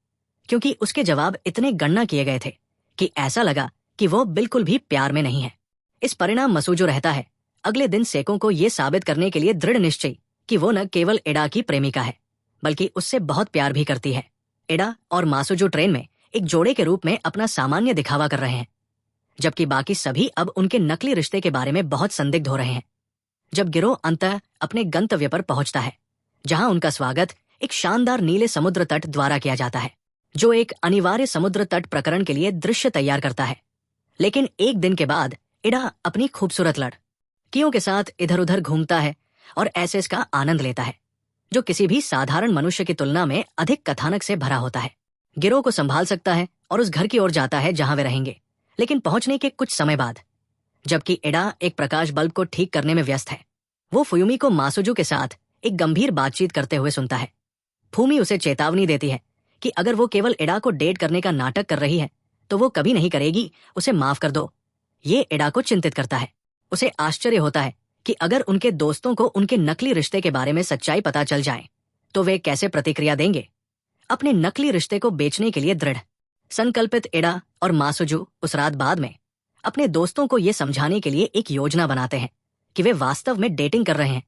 क्योंकि उसके जवाब इतने गणना किए गए थे कि ऐसा लगा कि वो बिल्कुल भी प्यार में नहीं है। इस परिणाम मासुजू रहता है अगले दिन सेको को ये साबित करने के लिए दृढ़ निश्चय कि वो न केवल एडा की प्रेमिका है बल्कि उससे बहुत प्यार भी करती है। एडा और मासुजू ट्रेन में एक जोड़े के रूप में अपना सामान्य दिखावा कर रहे हैं, जबकि बाकी सभी अब उनके नकली रिश्ते के बारे में बहुत संदिग्ध हो रहे हैं। जब गिरोह अंततः अपने गंतव्य पर पहुंचता है, जहां उनका स्वागत एक शानदार नीले समुद्र तट द्वारा किया जाता है, जो एक अनिवार्य समुद्र तट प्रकरण के लिए दृश्य तैयार करता है। लेकिन एक दिन के बाद एडा अपनी खूबसूरत लड़कियों के साथ इधर उधर घूमता है और ऐसे इसका आनंद लेता है, जो किसी भी साधारण मनुष्य की तुलना में अधिक कथानक से भरा होता है। गिरोह को संभाल सकता है और उस घर की ओर जाता है जहां वे रहेंगे। लेकिन पहुंचने के कुछ समय बाद, जबकि एडा एक प्रकाश बल्ब को ठीक करने में व्यस्त है, वो फुयुमी को मासुजू के साथ एक गंभीर बातचीत करते हुए सुनता है। फूमी उसे चेतावनी देती है कि अगर वो केवल एडा को डेट करने का नाटक कर रही है तो वो कभी नहीं करेगी, उसे माफ कर दो। ये एडा को चिंतित करता है। उसे आश्चर्य होता है कि अगर उनके दोस्तों को उनके नकली रिश्ते के बारे में सच्चाई पता चल जाए तो वे कैसे प्रतिक्रिया देंगे। अपने नकली रिश्ते को बेचने के लिए दृढ़ संकल्पित एडा और मासुजू उस रात बाद में अपने दोस्तों को यह समझाने के लिए एक योजना बनाते हैं कि वे वास्तव में डेटिंग कर रहे हैं,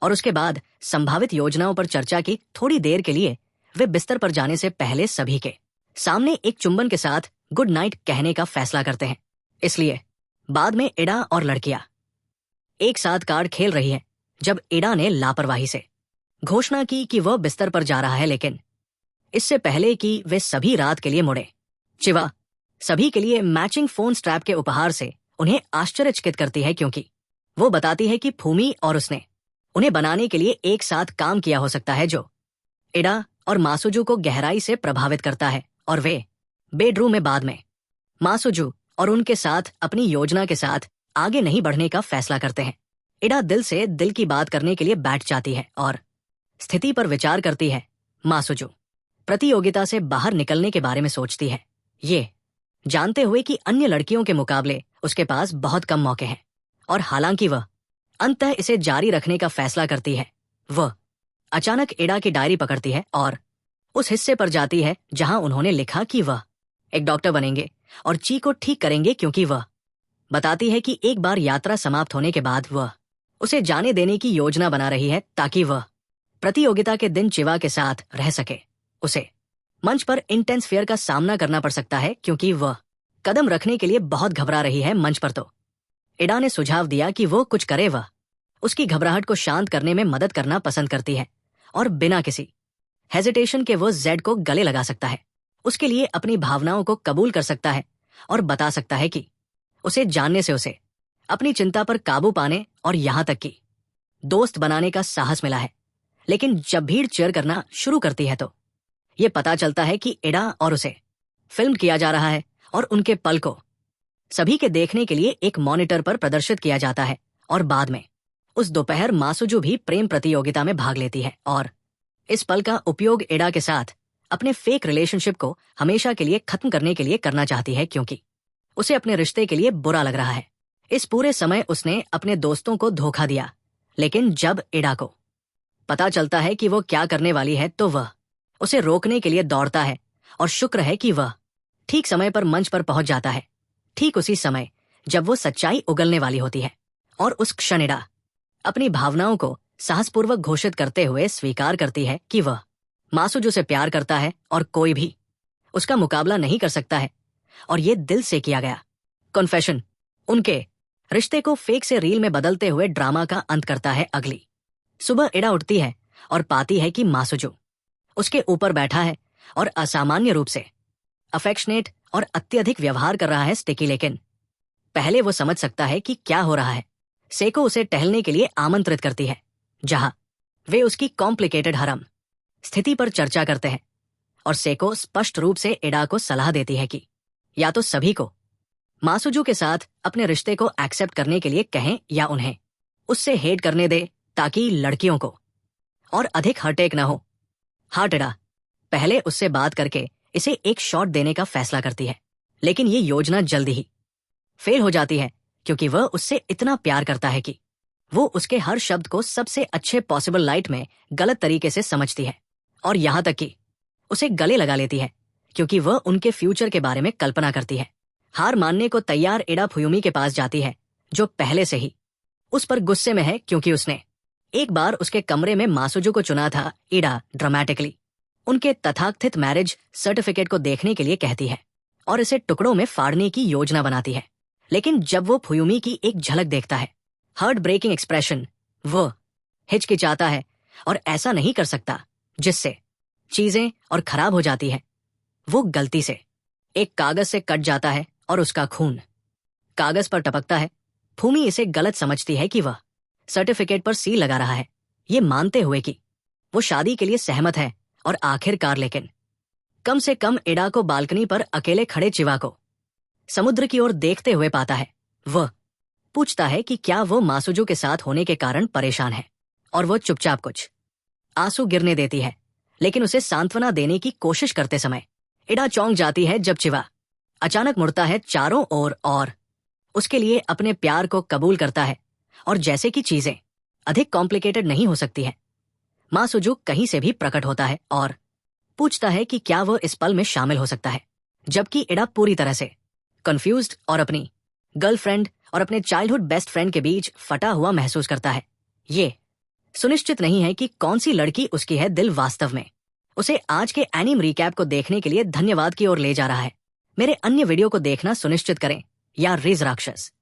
और उसके बाद संभावित योजनाओं पर चर्चा की थोड़ी देर के लिए वे बिस्तर पर जाने से पहले सभी के सामने एक चुंबन के साथ गुड नाइट कहने का फैसला करते हैं। इसलिए बाद में एडा और लड़कियां एक साथ कार्ड खेल रही है जब एडा ने लापरवाही से घोषणा की कि वह बिस्तर पर जा रहा है, लेकिन इससे पहले कि वे सभी रात के लिए मुड़े, चिवा सभी के लिए मैचिंग फोन स्ट्रैप के उपहार से उन्हें आश्चर्यचकित करती है, क्योंकि वो बताती है कि फूमी और उसने उन्हें बनाने के लिए एक साथ काम किया हो सकता है, जो एडा और मासुजू को गहराई से प्रभावित करता है। और वे बेडरूम में बाद में मासुजू और उनके साथ अपनी योजना के साथ आगे नहीं बढ़ने का फैसला करते हैं। एडा दिल से दिल की बात करने के लिए बैठ जाती है और स्थिति पर विचार करती है। मासुजू प्रतियोगिता से बाहर निकलने के बारे में सोचती है, ये जानते हुए कि अन्य लड़कियों के मुकाबले उसके पास बहुत कम मौके हैं। और हालांकि वह अंततः इसे जारी रखने का फैसला करती है, वह अचानक एडा की डायरी पकड़ती है और उस हिस्से पर जाती है जहां उन्होंने लिखा कि वह एक डॉक्टर बनेंगे और ची को ठीक करेंगे, क्योंकि वह बताती है कि एक बार यात्रा समाप्त होने के बाद वह उसे जाने देने की योजना बना रही है ताकि वह प्रतियोगिता के दिन चिवा के साथ रह सके। उसे मंच पर इंटेंस फेयर का सामना करना पड़ सकता है, क्योंकि वह कदम रखने के लिए बहुत घबरा रही है मंच पर। तो एडा ने सुझाव दिया कि वो कुछ करे, वह उसकी घबराहट को शांत करने में मदद करना पसंद करती है और बिना किसी हेजिटेशन के वो जेड को गले लगा सकता है, उसके लिए अपनी भावनाओं को कबूल कर सकता है और बता सकता है कि उसे जानने से उसे अपनी चिंता पर काबू पाने और यहां तक कि दोस्त बनाने का साहस मिला है। लेकिन जब भीड़ चीयर करना शुरू करती है तो ये पता चलता है कि एडा और उसे फिल्म किया जा रहा है और उनके पल को सभी के देखने के लिए एक मॉनिटर पर प्रदर्शित किया जाता है। और बाद में उस दोपहर मासुजू भी प्रेम प्रतियोगिता में भाग लेती है और इस पल का उपयोग एडा के साथ अपने फेक रिलेशनशिप को हमेशा के लिए खत्म करने के लिए करना चाहती है, क्योंकि उसे अपने रिश्ते के लिए बुरा लग रहा है। इस पूरे समय उसने अपने दोस्तों को धोखा दिया, लेकिन जब एडा को पता चलता है कि वो क्या करने वाली है तो वह उसे रोकने के लिए दौड़ता है और शुक्र है कि वह ठीक समय पर मंच पर पहुंच जाता है, ठीक उसी समय जब वो सच्चाई उगलने वाली होती है। और उस क्षण एडा अपनी भावनाओं को साहसपूर्वक घोषित करते हुए स्वीकार करती है कि वह मासुजू से प्यार करता है और कोई भी उसका मुकाबला नहीं कर सकता है। और ये दिल से किया गया कन्फेशन उनके रिश्ते को फेक से रील में बदलते हुए ड्रामा का अंत करता है। अगली सुबह एडा उठती है और पाती है कि मासुजू उसके ऊपर बैठा है और असामान्य रूप से अफेक्शनेट और अत्यधिक व्यवहार कर रहा है स्टिकी। लेकिन पहले वो समझ सकता है कि क्या हो रहा है, सेको उसे टहलने के लिए आमंत्रित करती है, जहां वे उसकी कॉम्प्लिकेटेड हरम स्थिति पर चर्चा करते हैं। और सेको स्पष्ट रूप से एडा को सलाह देती है कि या तो सभी को मासुजू के साथ अपने रिश्ते को एक्सेप्ट करने के लिए कहें या उन्हें उससे हेट करने दे, ताकि लड़कियों को और अधिक हर्टेक न हो। हार्ट एडा पहले उससे बात करके इसे एक शॉट देने का फैसला करती है, लेकिन ये योजना जल्दी ही फेल हो जाती है, क्योंकि वह उससे इतना प्यार करता है कि वो उसके हर शब्द को सबसे अच्छे पॉसिबल लाइट में गलत तरीके से समझती है और यहां तक कि उसे गले लगा लेती है, क्योंकि वह उनके फ्यूचर के बारे में कल्पना करती है। हार मानने को तैयार एडा फुयुमी के पास जाती है, जो पहले से ही उस पर गुस्से में है, क्योंकि उसने एक बार उसके कमरे में मासुजू को चुना था। एडा ड्रामेटिकली उनके तथाकथित मैरिज सर्टिफिकेट को देखने के लिए कहती है और इसे टुकड़ों में फाड़ने की योजना बनाती है। लेकिन जब वो फुयुमी की एक झलक देखता है, हार्ट ब्रेकिंग एक्सप्रेशन, वो हिचकिचाता है और ऐसा नहीं कर सकता, जिससे चीजें और खराब हो जाती है। वो गलती से एक कागज से कट जाता है और उसका खून कागज पर टपकता है। फूमी इसे गलत समझती है कि वह सर्टिफिकेट पर सील लगा रहा है, ये मानते हुए कि वो शादी के लिए सहमत है। और आखिरकार लेकिन कम से कम एडा को बालकनी पर अकेले खड़े चिवा को समुद्र की ओर देखते हुए पाता है। वह पूछता है कि क्या वो मासुजू के साथ होने के कारण परेशान है, और वो चुपचाप कुछ आंसू गिरने देती है। लेकिन उसे सांत्वना देने की कोशिश करते समय एडा चौंक जाती है जब चिवा अचानक मुड़ता है चारों ओर और उसके लिए अपने प्यार को कबूल करता है। और जैसे कि चीजें अधिक कॉम्प्लिकेटेड नहीं हो सकती हैं, मासुजू कहीं से भी प्रकट होता है और पूछता है कि क्या वो इस पल में शामिल हो सकता है, जबकि एडा पूरी तरह से कंफ्यूज्ड और अपनी गर्लफ्रेंड और अपने चाइल्डहुड बेस्ट फ्रेंड के बीच फटा हुआ महसूस करता है। ये सुनिश्चित नहीं है कि कौन सी लड़की उसकी है दिल वास्तव में उसे आज के एनीम रिकैप को देखने के लिए धन्यवाद की ओर ले जा रहा है। मेरे अन्य वीडियो को देखना सुनिश्चित करें या रिज राक्षस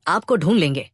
आपको ढूंढ लेंगे।